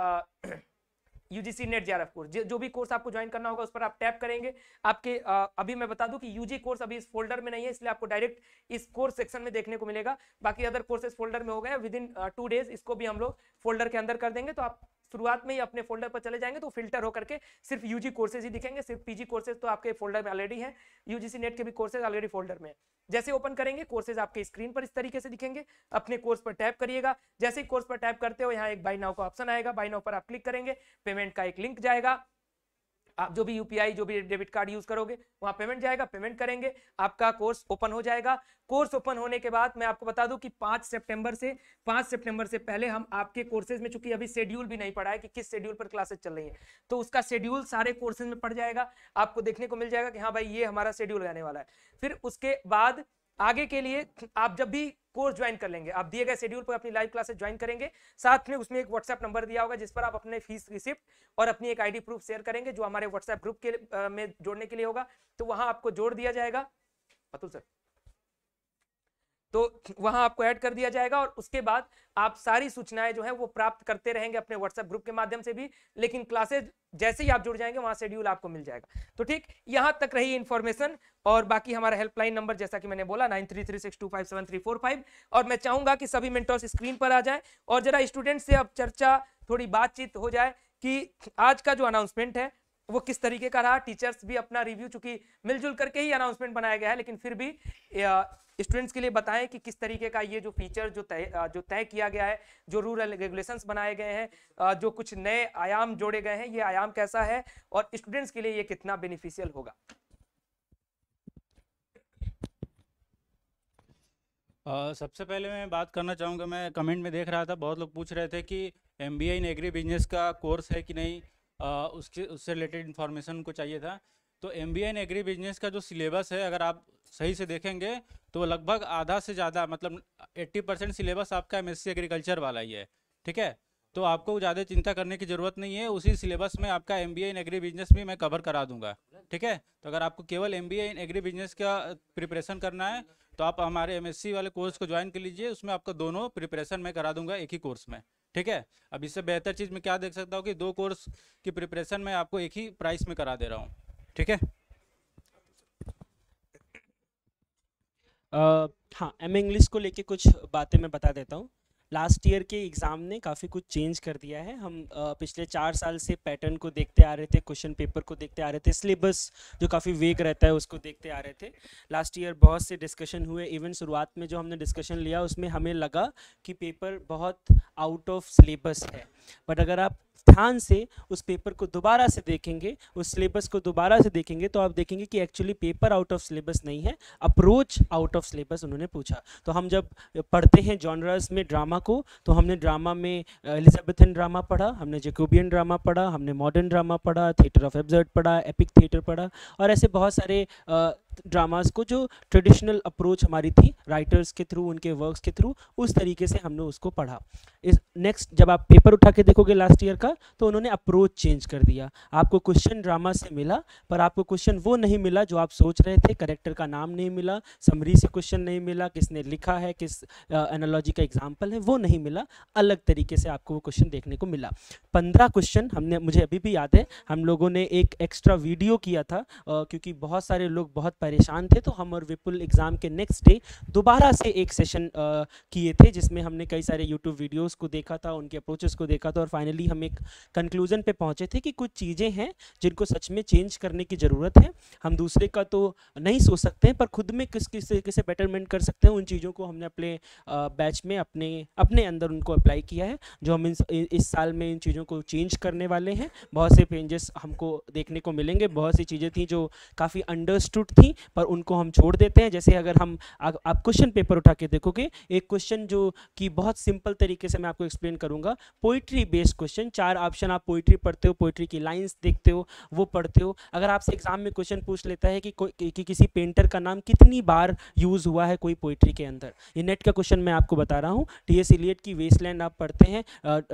यूजीसी नेट जेआरएफ कोर्स, जो भी कोर्स आपको ज्वाइन करना होगा उस पर आप टैप करेंगे। आपके अभी मैं बता दूं कि यूजी कोर्स अभी इस फोल्डर में नहीं है, इसलिए आपको डायरेक्ट इस कोर्स सेक्शन में देखने को मिलेगा। बाकी अदर कोर्सेज फोल्डर में हो गए। विद इन 2 डेज इसको भी हम लोग फोल्डर के अंदर कर देंगे। तो आप शुरुआत में ही अपने फोल्डर पर चले जाएंगे तो फिल्टर होकर के सिर्फ यूजी कोर्सेज ही दिखेंगे। सिर्फ पीजी कोर्सेज तो आपके फोल्डर में ऑलरेडी है, यूजीसी नेट के भी कोर्सेज ऑलरेडी फोल्डर में है। जैसे ओपन करेंगे कोर्सेज आपके स्क्रीन पर इस तरीके से दिखेंगे। अपने कोर्स पर टैप करिएगा। जैसे ही कोर्स पर टैप करते हो यहाँ एक बाय नाउ का ऑप्शन आएगा। बाय नाउ पर आप क्लिक करेंगे, पेमेंट का एक लिंक जाएगा। आप जो भी यूपीआई, जो भी डेबिट कार्ड यूज करोगे वहां पेमेंट जाएगा, पेमेंट करेंगे, आपका कोर्स ओपन हो जाएगा। कोर्स ओपन होने के बाद मैं आपको बता दूं कि 5 सितंबर से पहले हम आपके कोर्सेज में, चूंकि अभी शेड्यूल भी नहीं पड़ा है कि किस शेड्यूल पर क्लासेस चल रही है, तो उसका शेड्यूल सारे कोर्सेज में पड़ जाएगा। आपको देखने को मिल जाएगा कि हाँ भाई ये हमारा शेड्यूल रहने वाला है। फिर उसके बाद आगे के लिए आप जब भी कोर्स ज्वाइन कर लेंगे, आप दिए गए शेड्यूल पर अपनी लाइव क्लासेस ज्वाइन करेंगे। साथ में उसमें एक व्हाट्सएप नंबर दिया होगा जिस पर आप अपने फीस रिसिप्ट और अपनी एक आईडी प्रूफ शेयर करेंगे, जो हमारे व्हाट्सएप ग्रुप के में जोड़ने के लिए होगा। तो वहां आपको जोड़ दिया जाएगा अतुल सर, तो वहां आपको ऐड कर दिया जाएगा और उसके बाद आप सारी सूचनाएं जो है वो प्राप्त करते रहेंगे अपने व्हाट्सएप ग्रुप के माध्यम से भी। लेकिन क्लासेज जैसे ही आप जुड़ जाएंगे वहां शेड्यूल आपको मिल जाएगा। तो ठीक, यहां तक रही इंफॉर्मेशन। और बाकी हमारा हेल्पलाइन नंबर जैसा कि मैंने बोला 9336257345। और मैं चाहूंगा कि सभी मेंटर्स स्क्रीन पर आ जाएं और जरा स्टूडेंट से अब चर्चा, थोड़ी बातचीत हो जाए कि आज का जो अनाउंसमेंट है वो किस तरीके का रहा। टीचर्स भी अपना रिव्यू, चूंकि मिलजुल करके ही अनाउंसमेंट बनाया गया है, लेकिन फिर भी स्टूडेंट्स के लिए बताएं कि किस तरीके का ये जो फीचर जो तय किया गया है, जो रूल रेगुलेशंस बनाए गए हैं, जो कुछ नए आयाम जोड़े गए हैं, ये आयाम कैसा है और स्टूडेंट्स के लिए ये कितना बेनिफिशियल होगा। सबसे पहले मैं बात करना चाहूँगा, मैं कमेंट में देख रहा था बहुत लोग पूछ रहे थे कि MBA इन एग्री बिजनेस का कोर्स है कि नहीं, उससे रिलेटेड इन्फॉर्मेशन को चाहिए था। तो MBA इन एग्री बिजनेस का जो सिलेबस है, अगर आप सही से देखेंगे तो लगभग आधा से ज़्यादा, मतलब 80% सिलेबस आपका MSc एग्रीकल्चर वाला ही है। ठीक है, तो आपको ज़्यादा चिंता करने की ज़रूरत नहीं है। उसी सिलेबस में आपका MBA इन एग्री बिजनेस भी मैं कवर करा दूंगा। ठीक है, तो अगर आपको केवल MBA इन एग्री बिजनेस का प्रिपरेशन करना है तो आप हमारे MSc वाले कोर्स को ज्वाइन कर लीजिए। उसमें आपको दोनों प्रिपरेशन मैं करा दूंगा एक ही कोर्स में। ठीक है, अब इससे बेहतर चीज़ मैं क्या देख सकता हूँ कि 2 कोर्स की प्रिपरेशन मैं आपको एक ही प्राइस में करा दे रहा हूँ। ठीक है, हाँ, MA इंग्लिश को लेके कुछ बातें मैं बता देता हूँ। लास्ट ईयर के एग्ज़ाम ने काफ़ी कुछ चेंज कर दिया है। हम पिछले 4 साल से पैटर्न को देखते आ रहे थे, क्वेश्चन पेपर को देखते आ रहे थे, सिलेबस जो काफ़ी वेग रहता है उसको देखते आ रहे थे। लास्ट ईयर बहुत से डिस्कशन हुए। इवन शुरुआत में जो हमने डिस्कशन लिया उसमें हमें लगा कि पेपर बहुत आउट ऑफ सिलेबस है, बट अगर आप ध्यान से उस पेपर को दोबारा से देखेंगे, उस सिलेबस को दोबारा से देखेंगे तो आप देखेंगे कि actually paper out of syllabus नहीं है, अप्रोच आउट ऑफ सिलेबस उन्होंने पूछा। तो हम जब पढ़ते हैं जॉनर्स में ड्रामा को, तो हमने ड्रामा में एलिजाबेथन ड्रामा पढ़ा, हमने जैकोबियन ड्रामा पढ़ा, हमने मॉडर्न ड्रामा पढ़ा, थिएटर ऑफ एब्सर्ड पढ़ा, एपिक थिएटर पढ़ा, और ऐसे बहुत सारे ड्रामास को जो ट्रेडिशनल अप्रोच हमारी थी राइटर्स के थ्रू, उनके वर्क्स के थ्रू, उस तरीके से हमने उसको पढ़ा। इस नेक्स्ट जब आप पेपर उठा के देखोगे लास्ट ईयर का, तो उन्होंने अप्रोच चेंज कर दिया। आपको क्वेश्चन ड्रामा से मिला, पर आपको क्वेश्चन वो नहीं मिला जो आप सोच रहे थे। करेक्टर का नाम नहीं मिला, समरी से क्वेश्चन नहीं मिला, किसने लिखा है, किस एनालॉजी का एग्जाम्पल है, वो नहीं मिला। अलग तरीके से आपको वो क्वेश्चन देखने को मिला। 15 क्वेश्चन हमने, मुझे अभी भी याद है, हम लोगों ने एक एक्स्ट्रा वीडियो किया था क्योंकि बहुत सारे लोग बहुत परेशान थे, तो हम और विपुल एग्ज़ाम के नेक्स्ट डे दोबारा से एक सेशन किए थे जिसमें हमने कई सारे यूट्यूब वीडियोस को देखा था, उनके अप्रोचेस को देखा था, और फाइनली हम एक कंक्लूजन पे पहुंचे थे कि कुछ चीज़ें हैं जिनको सच में चेंज करने की ज़रूरत है। हम दूसरे का तो नहीं सोच सकते हैं, पर खुद में किस तरीके से बेटरमेंट कर सकते हैं, उन चीज़ों को हमने अपने बैच में अपने अंदर उनको अप्लाई किया है। जो हम इस साल में इन चीज़ों को चेंज करने वाले हैं। बहुत से चेंजेस हमको देखने को मिलेंगे। बहुत सी चीज़ें थी जो काफ़ी अंडरस्टूड थी, नहीं, पर उनको हम छोड़ देते हैं। जैसे अगर हम आप क्वेश्चन पेपर उठा के देखोगे, एक क्वेश्चन जो कि बहुत सिंपल तरीके से मैं आपको एक्सप्लेन करूंगा, पोइट्री बेस्ड क्वेश्चन, 4 ऑप्शन, आप पोइट्री पढ़ते हो, पोइट्री की लाइंस देखते हो, वो पढ़ते हो। अगर आपसे एग्जाम में क्वेश्चन पूछ लेता है कि किसी पेंटर का नाम कितनी बार यूज हुआ है कोई पोइट्री के अंदर, ये नेट का क्वेश्चन मैं आपको बता रहा हूँ। टी.एस. इलियट की वेस्टलैंड आप पढ़ते हैं,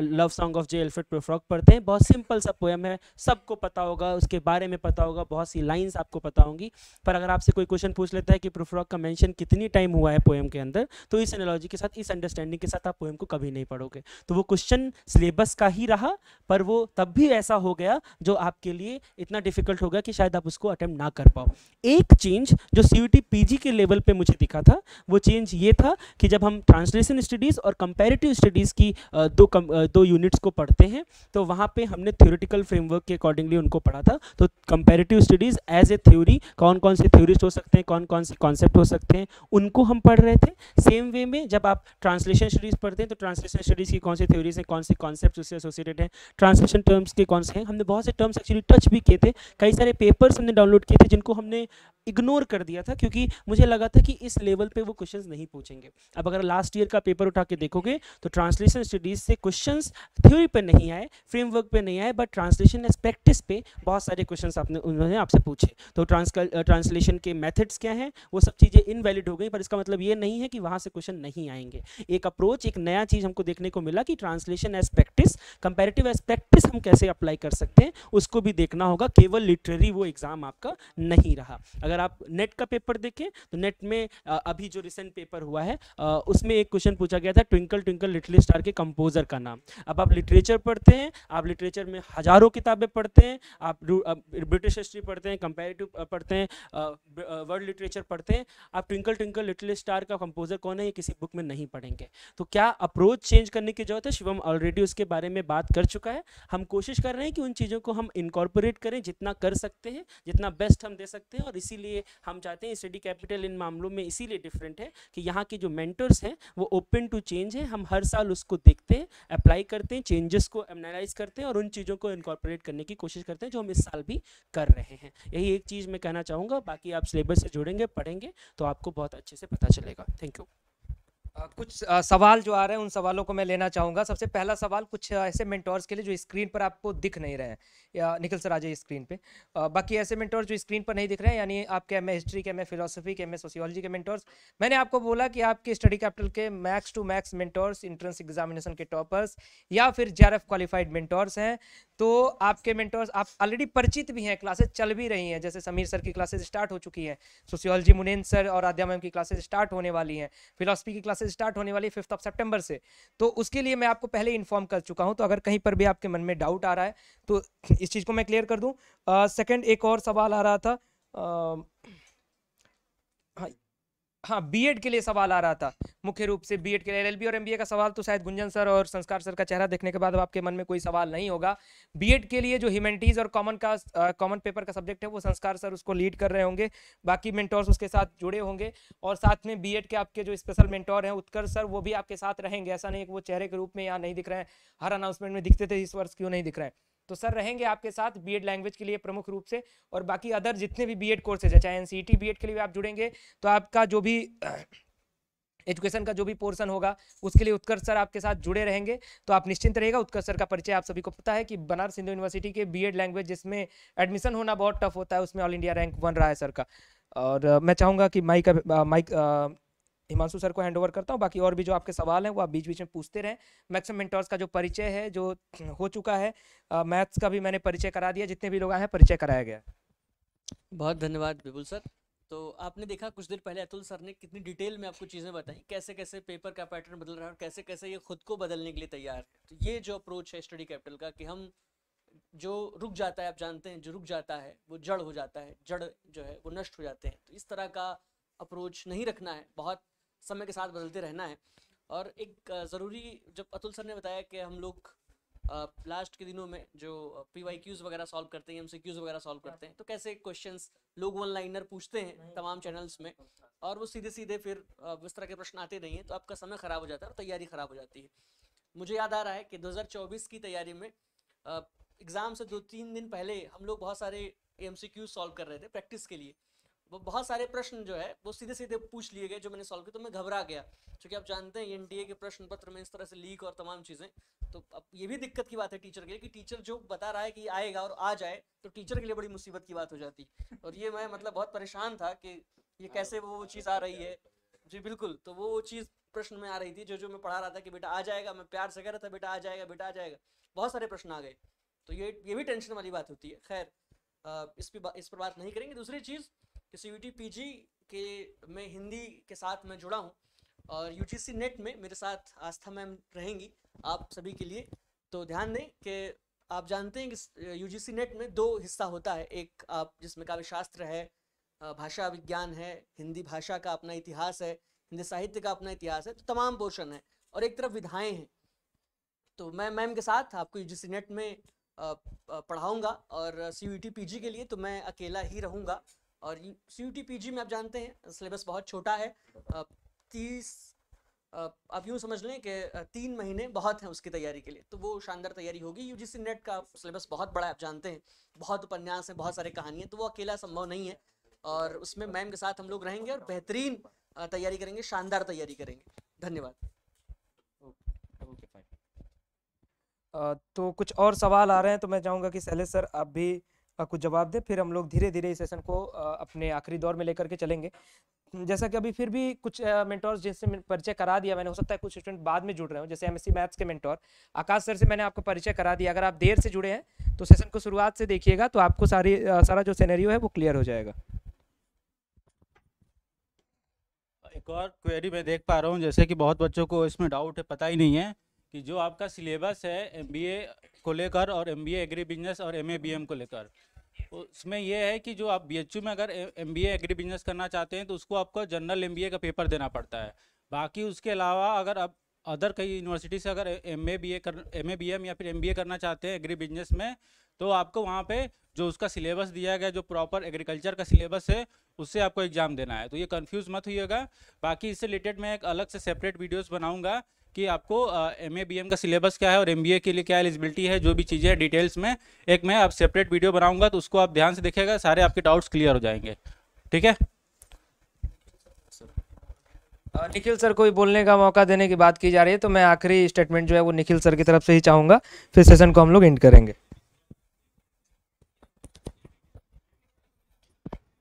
love song of J Alfred Prufrock पढ़ते हैं, बहुत सिंपल सा पोएम है, सबको पता होगा, उसके बारे में पता होगा, बहुत सी लाइंस आपको पता होंगी। पर अगर आपसे कोई क्वेश्चन पूछ लेता है कि प्रोफ्रॉग का मेंशन कितनी टाइम हुआ है पोएम के अंदर, तो इस एनालॉजी के साथ, इस अंडरस्टैंडिंग के साथ आप पोएम को कभी नहीं पढ़ोगे। तो वो क्वेश्चन सिलेबस का ही रहा, पर वो तब भी ऐसा हो गया जो आपके लिए इतना डिफिकल्ट हो गया कि शायद आप उसको अटेम्प्ट ना कर पाओ। एक चेंज जो CUET पीजी के लेवल पे मुझे दिखा था, वो चेंज ये था कि जब हम ट्रांसलेशन स्टडीज़ और कंपैरेटिव स्टडीज़ की दो यूनिट्स को पढ़ते हैं, तो वहाँ पे हमने थ्योरेटिकल फ्रेमवर्क के अकॉर्डिंगली उनको पढ़ा था। तो comparative studies as a theory, कौन कौन से थ्योरिस्ट हो सकते हैं, कौन कौन से कॉन्सेप्ट हो सकते हैं, उनको हम पढ़ रहे थे। सेम वे में जब आप ट्रांसलेशन स्टडीज़ पढ़ते हैं, तो ट्रांसलेशन स्टडीज़ की कौन सी थ्योरीज हैं, कौन से कॉन्सेप्ट उससे एसोसिएटेड हैं, ट्रांसलेशन टर्म्स के कौन से हैं, हमने बहुत से टर्म्स एक्चुअली टच भी किए थे। कई सारे पेपर्स हमने डाउनलोड किए थे जिनको हमने इग्नोर कर दिया था, क्योंकि मुझे लगा था कि इस लेवल पे वो क्वेश्चंस नहीं पूछेंगे। अब अगर लास्ट ईयर का पेपर उठा के देखोगे, तो ट्रांसलेशन स्टडीज़ से क्वेश्चंस थ्योरी पे नहीं आए, फ्रेमवर्क पे नहीं आए, बट ट्रांसलेशन एज प्रैक्टिस पे बहुत सारे क्वेश्चंस उन्होंने आपसे पूछे। तो ट्रांसलेशन के मेथड्स क्या हैं, वो सब चीज़ें इनवैलिड हो गई, पर इसका मतलब ये नहीं है कि वहाँ से क्वेश्चन नहीं आएंगे। एक अप्रोच, एक नया चीज़ हमको देखने को मिला कि translation as practice, comparative as practice हम कैसे अप्लाई कर सकते हैं, उसको भी देखना होगा। केवल लिटरेरी वो एग्जाम आपका नहीं रहा। अगर आप नेट का पेपर देखें, तो नेट में अभी जो रिसेंट पेपर हुआ है, उसमें एक क्वेश्चन पूछा गया था, ट्विंकल ट्विंकल लिटिल स्टार के कंपोजर का नाम। अब आप लिटरेचर पढ़ते हैं, आप लिटरेचर में हजारों किताबें पढ़ते हैं, आप ब्रिटिश हिस्ट्री पढ़ते हैं, कंपैरेटिव पढ़ते हैं, वर्ल्ड लिटरेचर पढ़ते हैं, आप ट्विंकल ट्विंकल लिटिल स्टार का कंपोजर कौन है ये किसी बुक में नहीं पढ़ेंगे। तो क्या अप्रोच चेंज करने की जरूरत है? शिवम ऑलरेडी उसके बारे में बात कर चुका है। हम कोशिश कर रहे हैं कि उन चीज़ों को हम इनकॉर्पोरेट करें, जितना कर सकते हैं, जितना बेस्ट हम दे सकते हैं। और इसीलिए हम चाहते हैं स्टडी कैपिटल इन मामलों में इसीलिए डिफरेंट है कि यहाँ के जो मेंटर्स हैं वो ओपन टू चेंज है। हम हर साल उसको देखते हैं, अप्लाई करते हैं, चेंजेस को एनालाइज करते हैं और उन चीज़ों को इनकॉर्पोरेट करने की कोशिश करते हैं जो हम इस साल भी कर रहे हैं। यही एक चीज़ मैं कहना चाहूँगा। बाकी आप सिलेबस से जुड़ेंगे, पढ़ेंगे तो आपको बहुत अच्छे से पता चलेगा। Thank you. कुछ सवाल जो आ रहे हैं उन सवालों को मैं लेना चाहूँगा। सबसे पहला सवाल कुछ ऐसे मेंटोर्स के लिए जो स्क्रीन पर आपको दिख नहीं रहे हैं, या निखिल सर आ जाइए स्क्रीन पे। बाकी ऐसे मेंटोर्स जो स्क्रीन पर नहीं दिख रहे हैं, यानी आपके एमए हिस्ट्री के, एमए फिलोसफी के, एमए सोशियोलॉजी के मेंटोर्स। मैंने आपको बोला कि आपके स्टडी कैपिटल के max to max mentors entrance examination के टॉपर्स या फिर JRF क्वालिफाइड मेंटोर्स हैं। तो आपके मेंटोर्स आप ऑलरेडी परिचित भी हैं, क्लासेस चल भी रही हैं। जैसे समीर सर की क्लासेस स्टार्ट हो चुकी हैं, सोशियोलॉजी मुनीन सर और आद्या मैम की क्लासेस स्टार्ट होने वाली हैं, फिलोसफी की क्लासेस स्टार्ट होने वाली 5 सितंबर से। तो उसके लिए मैं आपको पहले इन्फॉर्म कर चुका हूं। तो अगर कहीं पर भी आपके मन में डाउट आ रहा है तो इस चीज़ को मैं क्लियर कर दूं। सेकंड, एक और सवाल आ रहा था, हाँ बीएड के लिए सवाल आ रहा था, मुख्य रूप से बीएड के लिए। LLB और MBA का सवाल तो शायद गुंजन सर और संस्कार सर का चेहरा देखने के बाद अब आपके मन में कोई सवाल नहीं होगा। बीएड के लिए जो ह्यूमैनिटीज और कॉमन पेपर का सब्जेक्ट है वो संस्कार सर उसको लीड कर रहे होंगे, बाकी मेंटोर्स उसके साथ जुड़े होंगे। और साथ में बीएड के आपके जो स्पेशल मेंटोर हैं उत्कर्ष सर, वो भी आपके साथ रहेंगे। ऐसा नहीं कि वो चेहरे के रूप में यहाँ नहीं दिख रहे हैं, हर अनाउंसमेंट में दिखते थे, इस वर्ष क्यों नहीं दिख रहे हैं। तो सर रहेंगे आपके साथ बीएड लैंग्वेज के लिए प्रमुख रूप से। और बाकी अदर जितने भी बीएड कोर्सेज है, चाहे NCET बीएड के लिए आप जुड़ेंगे तो आपका जो भी एजुकेशन का जो भी पोर्शन होगा उसके लिए उत्कर्ष सर आपके साथ जुड़े रहेंगे। तो आप निश्चिंत रहिएगा। उत्कर्ष सर का परिचय आप सभी को पता है कि बनारस हिंदू यूनिवर्सिटी के बीएड लैंग्वेज जिसमें एडमिशन होना बहुत टफ होता है, उसमें ऑल इंडिया रैंक 1 रहा है सर का। और मैं चाहूँगा कि माइक हिमांशु सर को हैंड ओवर करता हूँ। बाकी और भी जो आपके सवाल हैं वो आप बीच बीच में पूछते रहें। मैक्सिमम मेंटोर्स का जो परिचय है जो हो चुका है, मैथ्स का भी मैंने परिचय करा दिया, जितने भी लोग आए हैं परिचय कराया गया। बहुत धन्यवाद विपुल सर। तो आपने देखा कुछ देर पहले अतुल सर ने कितनी डिटेल में आपको चीज़ें बताई, कैसे कैसे पेपर का पैटर्न बदल रहा है और कैसे कैसे ये खुद को बदलने के लिए तैयार है। तो ये जो अप्रोच है स्टडी कैपिटल का कि हम जो रुक जाता है, आप जानते हैं जो रुक जाता है वो जड़ हो जाता है, जड़ जो है वो नष्ट हो जाते हैं। तो इस तरह का अप्रोच नहीं रखना है, बहुत समय के साथ बदलते रहना है। और एक ज़रूरी, जब अतुल सर ने बताया कि हम लोग लास्ट के दिनों में जो PYQs वगैरह सॉल्व करते हैं, MCQs वगैरह सॉल्व करते हैं, तो कैसे क्वेश्चंस लोग 1 लाइनर पूछते हैं तमाम चैनल्स में और वो सीधे सीधे फिर इस तरह के प्रश्न आते नहीं हैं, तो आपका समय ख़राब हो जाता है और तैयारी ख़राब हो जाती है। मुझे याद आ रहा है कि 2024 की तैयारी में एग्ज़ाम से 2-3 दिन पहले हम लोग बहुत सारे MCQs सॉल्व कर रहे थे प्रैक्टिस के लिए। वो बहुत सारे प्रश्न जो है वो सीधे सीधे पूछ लिए गए जो मैंने सॉल्व किए, तो मैं घबरा गया, क्योंकि आप जानते हैं एनडीए के प्रश्न पत्र में इस तरह से लीक और तमाम चीज़ें, तो अब ये भी दिक्कत की बात है टीचर के लिए कि टीचर जो बता रहा है कि आएगा और आ जाए तो टीचर के लिए बड़ी मुसीबत की बात हो जाती। और ये मैं मतलब बहुत परेशान था कि ये कैसे वो चीज़ आ रही है। जी बिल्कुल, तो वो चीज़ प्रश्न में आ रही थी जो मैं पढ़ा रहा था कि बेटा आ जाएगा, मैं प्यार से कह रहा था बेटा आ जाएगा बेटा आ जाएगा, बहुत सारे प्रश्न आ गए, तो ये भी टेंशन वाली बात होती है। खैर इस पर बात नहीं करेंगे। दूसरी चीज़ कि CUET PG के मैं हिंदी के साथ मैं जुड़ा हूँ और UGC नेट में मेरे साथ आस्था मैम रहेंगी आप सभी के लिए। तो ध्यान दें कि आप जानते हैं कि UGC नेट में 2 हिस्सा होता है, एक आप जिसमें काव्य शास्त्र है, भाषा विज्ञान है, हिंदी भाषा का अपना इतिहास है, हिंदी साहित्य का अपना इतिहास है, तो तमाम पोर्शन है, और एक तरफ विधाएं हैं। तो मैं मैम के साथ आपको UGC नेट में पढ़ाऊँगा और CUET PG के लिए तो मैं अकेला ही रहूँगा। और CUET PG में आप जानते हैं सिलेबस बहुत छोटा है, 30 आप यूँ समझ लें कि 3 महीने बहुत हैं उसकी तैयारी के लिए, तो वो शानदार तैयारी होगी। UGC नेट का सिलेबस बहुत बड़ा है, आप जानते हैं, बहुत उपन्यास हैं, बहुत सारे कहानियाँ, तो वो अकेला संभव नहीं है, और उसमें मैम के साथ हम लोग रहेंगे और बेहतरीन तैयारी करेंगे, शानदार तैयारी करेंगे। धन्यवाद। तो कुछ और सवाल आ रहे हैं, तो मैं चाहूँगा कि शैलेश सर आप भी कुछ जवाब दें, फिर हम लोग धीरे धीरे इस सेशन को अपने आखिरी दौर में लेकर के चलेंगे। जैसा कि अभी फिर भी कुछ मेंटोर्स जिनसे परिचय करा दिया मैंने, हो सकता है कुछ स्टूडेंट बाद में जुड़ रहे हो, जैसे MSc मैथ्स के मेंटोर आकाश सर से मैंने आपको परिचय करा दिया। अगर आप देर से जुड़े हैं तो सेशन को शुरुआत से देखिएगा, तो आपको सारा जो सिनेरियो है वो क्लियर हो जाएगा। एक और क्वेरी मैं देख पा रहा हूँ, जैसे कि बहुत बच्चों को इसमें डाउट है, पता ही नहीं है कि जो आपका सिलेबस है MBA को लेकर और MBA एग्री बिजनेस और MA BM को लेकर, उसमें यह है कि जो आप BHU में अगर MBA एग्री बिजनेस करना चाहते हैं तो उसको आपको जनरल MBA का पेपर देना पड़ता है। बाकी उसके अलावा अगर आप अदर कई यूनिवर्सिटी से अगर MA BM या फिर MBA करना चाहते हैं एग्री बिजनेस में, तो आपको वहाँ पे जो उसका सिलेबस दिया गया, जो प्रॉपर एग्रीकल्चर का सिलेबस है, उससे आपको एग्ज़ाम देना है। तो ये कंफ्यूज मत होइएगा। बाकी इससे रिलेटेड मैं एक अलग से सेपरेट वीडियोस बनाऊंगा कि आपको MA BM का सिलेबस क्या है और MBA के लिए क्या एलिजिबिलिटी है, जो भी चीज़ें हैं डिटेल्स में एक मैं आप सेपरेट वीडियो बनाऊंगा, तो उसको आप ध्यान से देखिएगा, सारे आपके डाउट्स क्लियर हो जाएंगे। ठीक है। निखिल सर को भी बोलने का मौका देने की बात की जा रही है, तो मैं आखिरी स्टेटमेंट जो है वो निखिल सर की तरफ से ही चाहूँगा, फिर सेशन को हम लोग एंड करेंगे।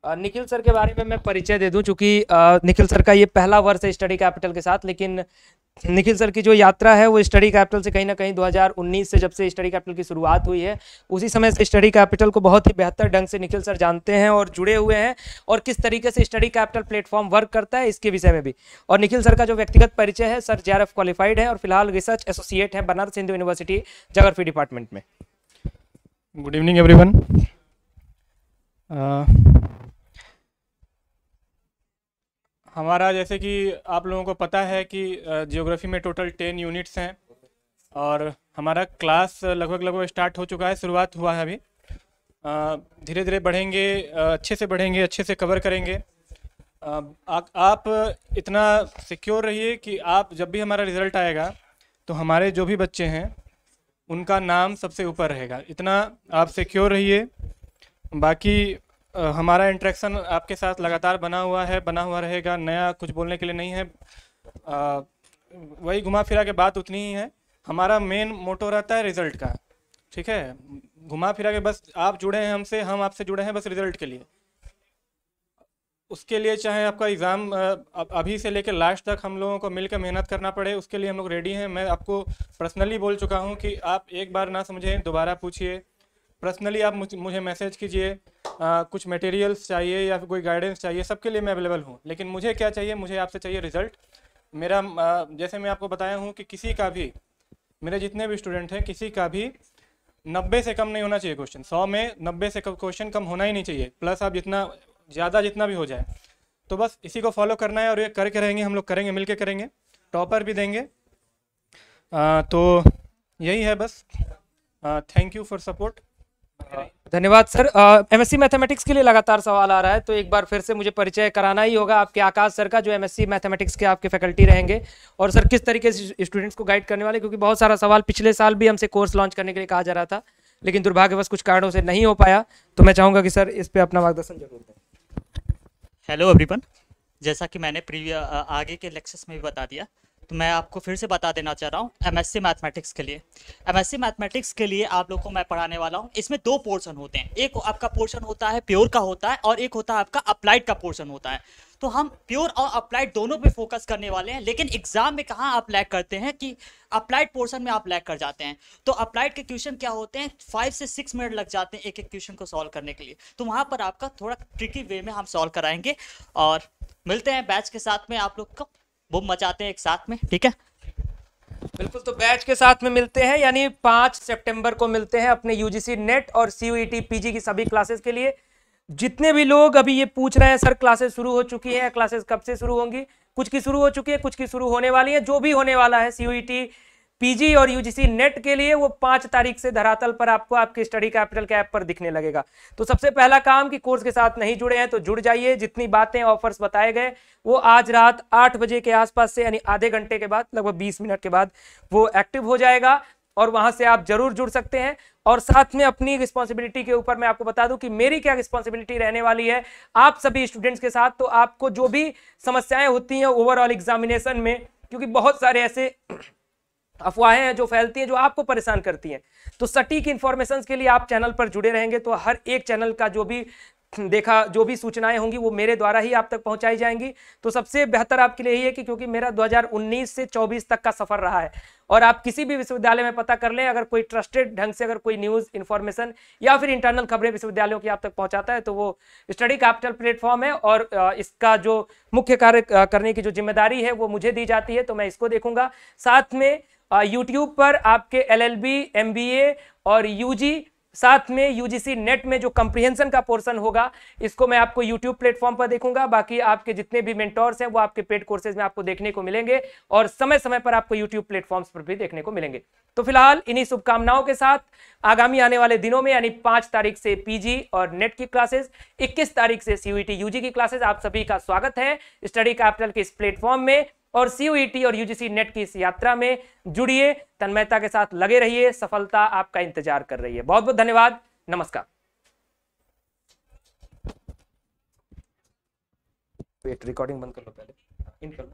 निखिल सर के बारे में मैं परिचय दे दूं, चूंकि निखिल सर का ये पहला वर्ष है स्टडी कैपिटल के साथ, लेकिन निखिल सर की जो यात्रा है वो स्टडी कैपिटल से कहीं ना कहीं 2019 से जब से स्टडी कैपिटल की शुरुआत हुई है, उसी समय से स्टडी कैपिटल को बहुत ही बेहतर ढंग से निखिल सर जानते हैं और जुड़े हुए हैं, और किस तरीके से स्टडी कैपिटल प्लेटफॉर्म वर्क करता है इसके विषय में भी। और निखिल सर का जो व्यक्तिगत परिचय है, सर JRF क्वालिफाइड है और फिलहाल रिसर्च एसोसिएट है Banaras Hindu University geography department में। Good evening everyone. हमारा जैसे कि आप लोगों को पता है कि जियोग्राफी में टोटल 10 यूनिट्स हैं और हमारा क्लास लगभग स्टार्ट हो चुका है, शुरुआत हुआ है अभी। धीरे धीरे बढ़ेंगे, अच्छे से बढ़ेंगे, अच्छे से कवर करेंगे। आप इतना सिक्योर रहिए कि आप जब भी हमारा रिज़ल्ट आएगा तो हमारे जो भी बच्चे हैं उनका नाम सबसे ऊपर रहेगा, इतना आप सिक्योर रहिए। बाकी हमारा इंटरेक्शन आपके साथ लगातार बना हुआ है, बना हुआ रहेगा, नया कुछ बोलने के लिए नहीं है। वही घुमा फिरा के बात उतनी ही है। हमारा मेन मोटो रहता है रिज़ल्ट का, ठीक है। घुमा फिरा के बस आप जुड़े हैं हमसे, हम आपसे जुड़े हैं बस रिज़ल्ट के लिए। उसके लिए चाहे आपका एग्ज़ाम अभी से लेकर लास्ट तक हम लोगों को मिलकर मेहनत करना पड़े, उसके लिए हम लोग रेडी हैं। मैं आपको पर्सनली बोल चुका हूं कि आप एक बार ना समझें, दोबारा पूछिए। पर्सनली आप मुझे मैसेज कीजिए, कुछ मटेरियल्स चाहिए या फिर कोई गाइडेंस चाहिए, सबके लिए मैं अवेलेबल हूँ। लेकिन मुझे क्या चाहिए, मुझे आपसे चाहिए रिज़ल्ट। मेरा जैसे मैं आपको बताया हूँ कि किसी का भी, मेरे जितने भी स्टूडेंट हैं, किसी का भी 90 से कम नहीं होना चाहिए क्वेश्चन। 100 में 90 से क्वेश्चन कम होना ही नहीं चाहिए। प्लस आप जितना ज़्यादा जितना भी हो जाए, तो बस इसी को फॉलो करना है और ये करके रहेंगे, हम लोग करेंगे, मिलके करेंगे, टॉपर भी देंगे। तो यही है बस। Thank you for support. धन्यवाद सर। MSc मैथमेटिक्स के लिए लगातार सवाल आ रहा है, तो एक बार फिर से मुझे परिचय कराना ही होगा आपके आकाश सर का, जो MSc मैथमेटिक्स के आपके फैकल्टी रहेंगे, और सर किस तरीके से स्टूडेंट्स को गाइड करने वाले, क्योंकि बहुत सारा सवाल पिछले साल भी हमसे कोर्स लॉन्च करने के लिए कहा जा रहा था, लेकिन दुर्भाग्यवश कुछ कारणों से नहीं हो पाया। तो मैं चाहूँगा कि सर इस पर अपना मार्गदर्शन जरूर दें। हेलो एवरीवन, जैसा कि मैंने आगे के लेक्चर्स में भी बता दिया, तो मैं आपको फिर से बता देना चाह रहा हूँ एमएससी मैथमेटिक्स के लिए। एमएससी मैथमेटिक्स के लिए आप लोग को मैं पढ़ाने वाला हूँ। इसमें दो पोर्शन होते हैं, एक आपका पोर्शन होता है प्योर का होता है और एक होता है आपका अप्लाइड का पोर्शन होता है। तो हम प्योर और अप्लाइड दोनों पे फोकस करने वाले हैं, लेकिन एग्जाम में कहाँ आप लैग करते हैं कि अप्लाइड पोर्शन में आप लैग कर जाते हैं। तो अप्लाइड के क्वेश्चन क्या होते हैं, 5 से 6 मिनट लग जाते हैं एक एक क्वेश्चन को सॉल्व करने के लिए। तो वहाँ पर आपका थोड़ा ट्रिकी वे में हम सॉल्व कराएंगे और मिलते हैं बैच के साथ में, आप लोग को बूम मचाते हैं एक साथ में, ठीक है? बिल्कुल, तो बैच के साथ में मिलते हैं, यानी 5 सितंबर को मिलते हैं अपने यूजीसी नेट और सीयूईटी पीजी की सभी क्लासेस के लिए। जितने भी लोग अभी ये पूछ रहे हैं सर क्लासेस शुरू हो चुकी हैं, क्लासेस कब से शुरू होंगी, कुछ की शुरू हो चुकी है, कुछ की शुरू होने वाली है। जो भी होने वाला है सीयूईटी पीजी और यूजीसी नेट के लिए, वो 5 तारीख से धरातल पर आपको आपके स्टडी कैपिटल के ऐप पर दिखने लगेगा। तो सबसे पहला काम कि कोर्स के साथ नहीं जुड़े हैं तो जुड़ जाइए। जितनी बातें ऑफर्स बताए गए वो आज रात 8 बजे के आसपास से, यानी आधे घंटे के बाद, लगभग 20 मिनट के बाद वो एक्टिव हो जाएगा और वहां से आप जरूर जुड़ सकते हैं। और साथ में अपनी रिस्पॉन्सिबिलिटी के ऊपर मैं आपको बता दूं कि मेरी क्या रिस्पॉन्सिबिलिटी रहने वाली है आप सभी स्टूडेंट्स के साथ। तो आपको जो भी समस्याएं होती हैं ओवरऑल एग्जामिनेशन में, क्योंकि बहुत सारे ऐसे अफवाहें हैं जो फैलती हैं जो आपको परेशान करती हैं, तो सटीक इंफॉर्मेशन के लिए आप चैनल पर जुड़े रहेंगे तो हर एक चैनल का जो भी सूचनाएं होंगी वो मेरे द्वारा ही आप तक पहुंचाई जाएंगी। तो सबसे बेहतर आपके लिए यही है कि क्योंकि मेरा 2019 से 24 तक का सफर रहा है और आप किसी भी विश्वविद्यालय में पता कर लें, अगर कोई ट्रस्टेड ढंग से अगर कोई न्यूज इंफॉर्मेशन या फिर इंटरनल खबरें विश्वविद्यालयों की आप तक पहुंचाता है तो वो स्टडी कैपिटल प्लेटफॉर्म है और इसका जो मुख्य कार्य करने की जो जिम्मेदारी है वो मुझे दी जाती है, तो मैं इसको देखूंगा। साथ में यूट्यूब पर आपके LLB, MBA और यूजी, साथ में यूजीसी नेट में जो कंप्रीहेंशन का पोर्शन होगा इसको मैं आपको यूट्यूब प्लेटफॉर्म पर देखूंगा। बाकी आपके जितने भी मेंटोर्स हैं वो आपके पेड कोर्सेज में आपको देखने को मिलेंगे और समय समय पर आपको यूट्यूब प्लेटफॉर्म्स पर भी देखने को मिलेंगे। तो फिलहाल इन्हीं शुभकामनाओं के साथ आगामी आने वाले दिनों में, यानी 5 तारीख से पीजी और नेट की क्लासेस, 21 तारीख से सीयूईटी यूजी की क्लासेस, आप सभी का स्वागत है स्टडी कैपिटल के इस प्लेटफॉर्म में। और सीयूईटी और यूजीसी नेट की इस यात्रा में जुड़िए, तन्मयता के साथ लगे रहिए, सफलता आपका इंतजार कर रही है। बहुत बहुत धन्यवाद, नमस्कार। वेट, रिकॉर्डिंग बंद कर लो, पहले इन कर लो।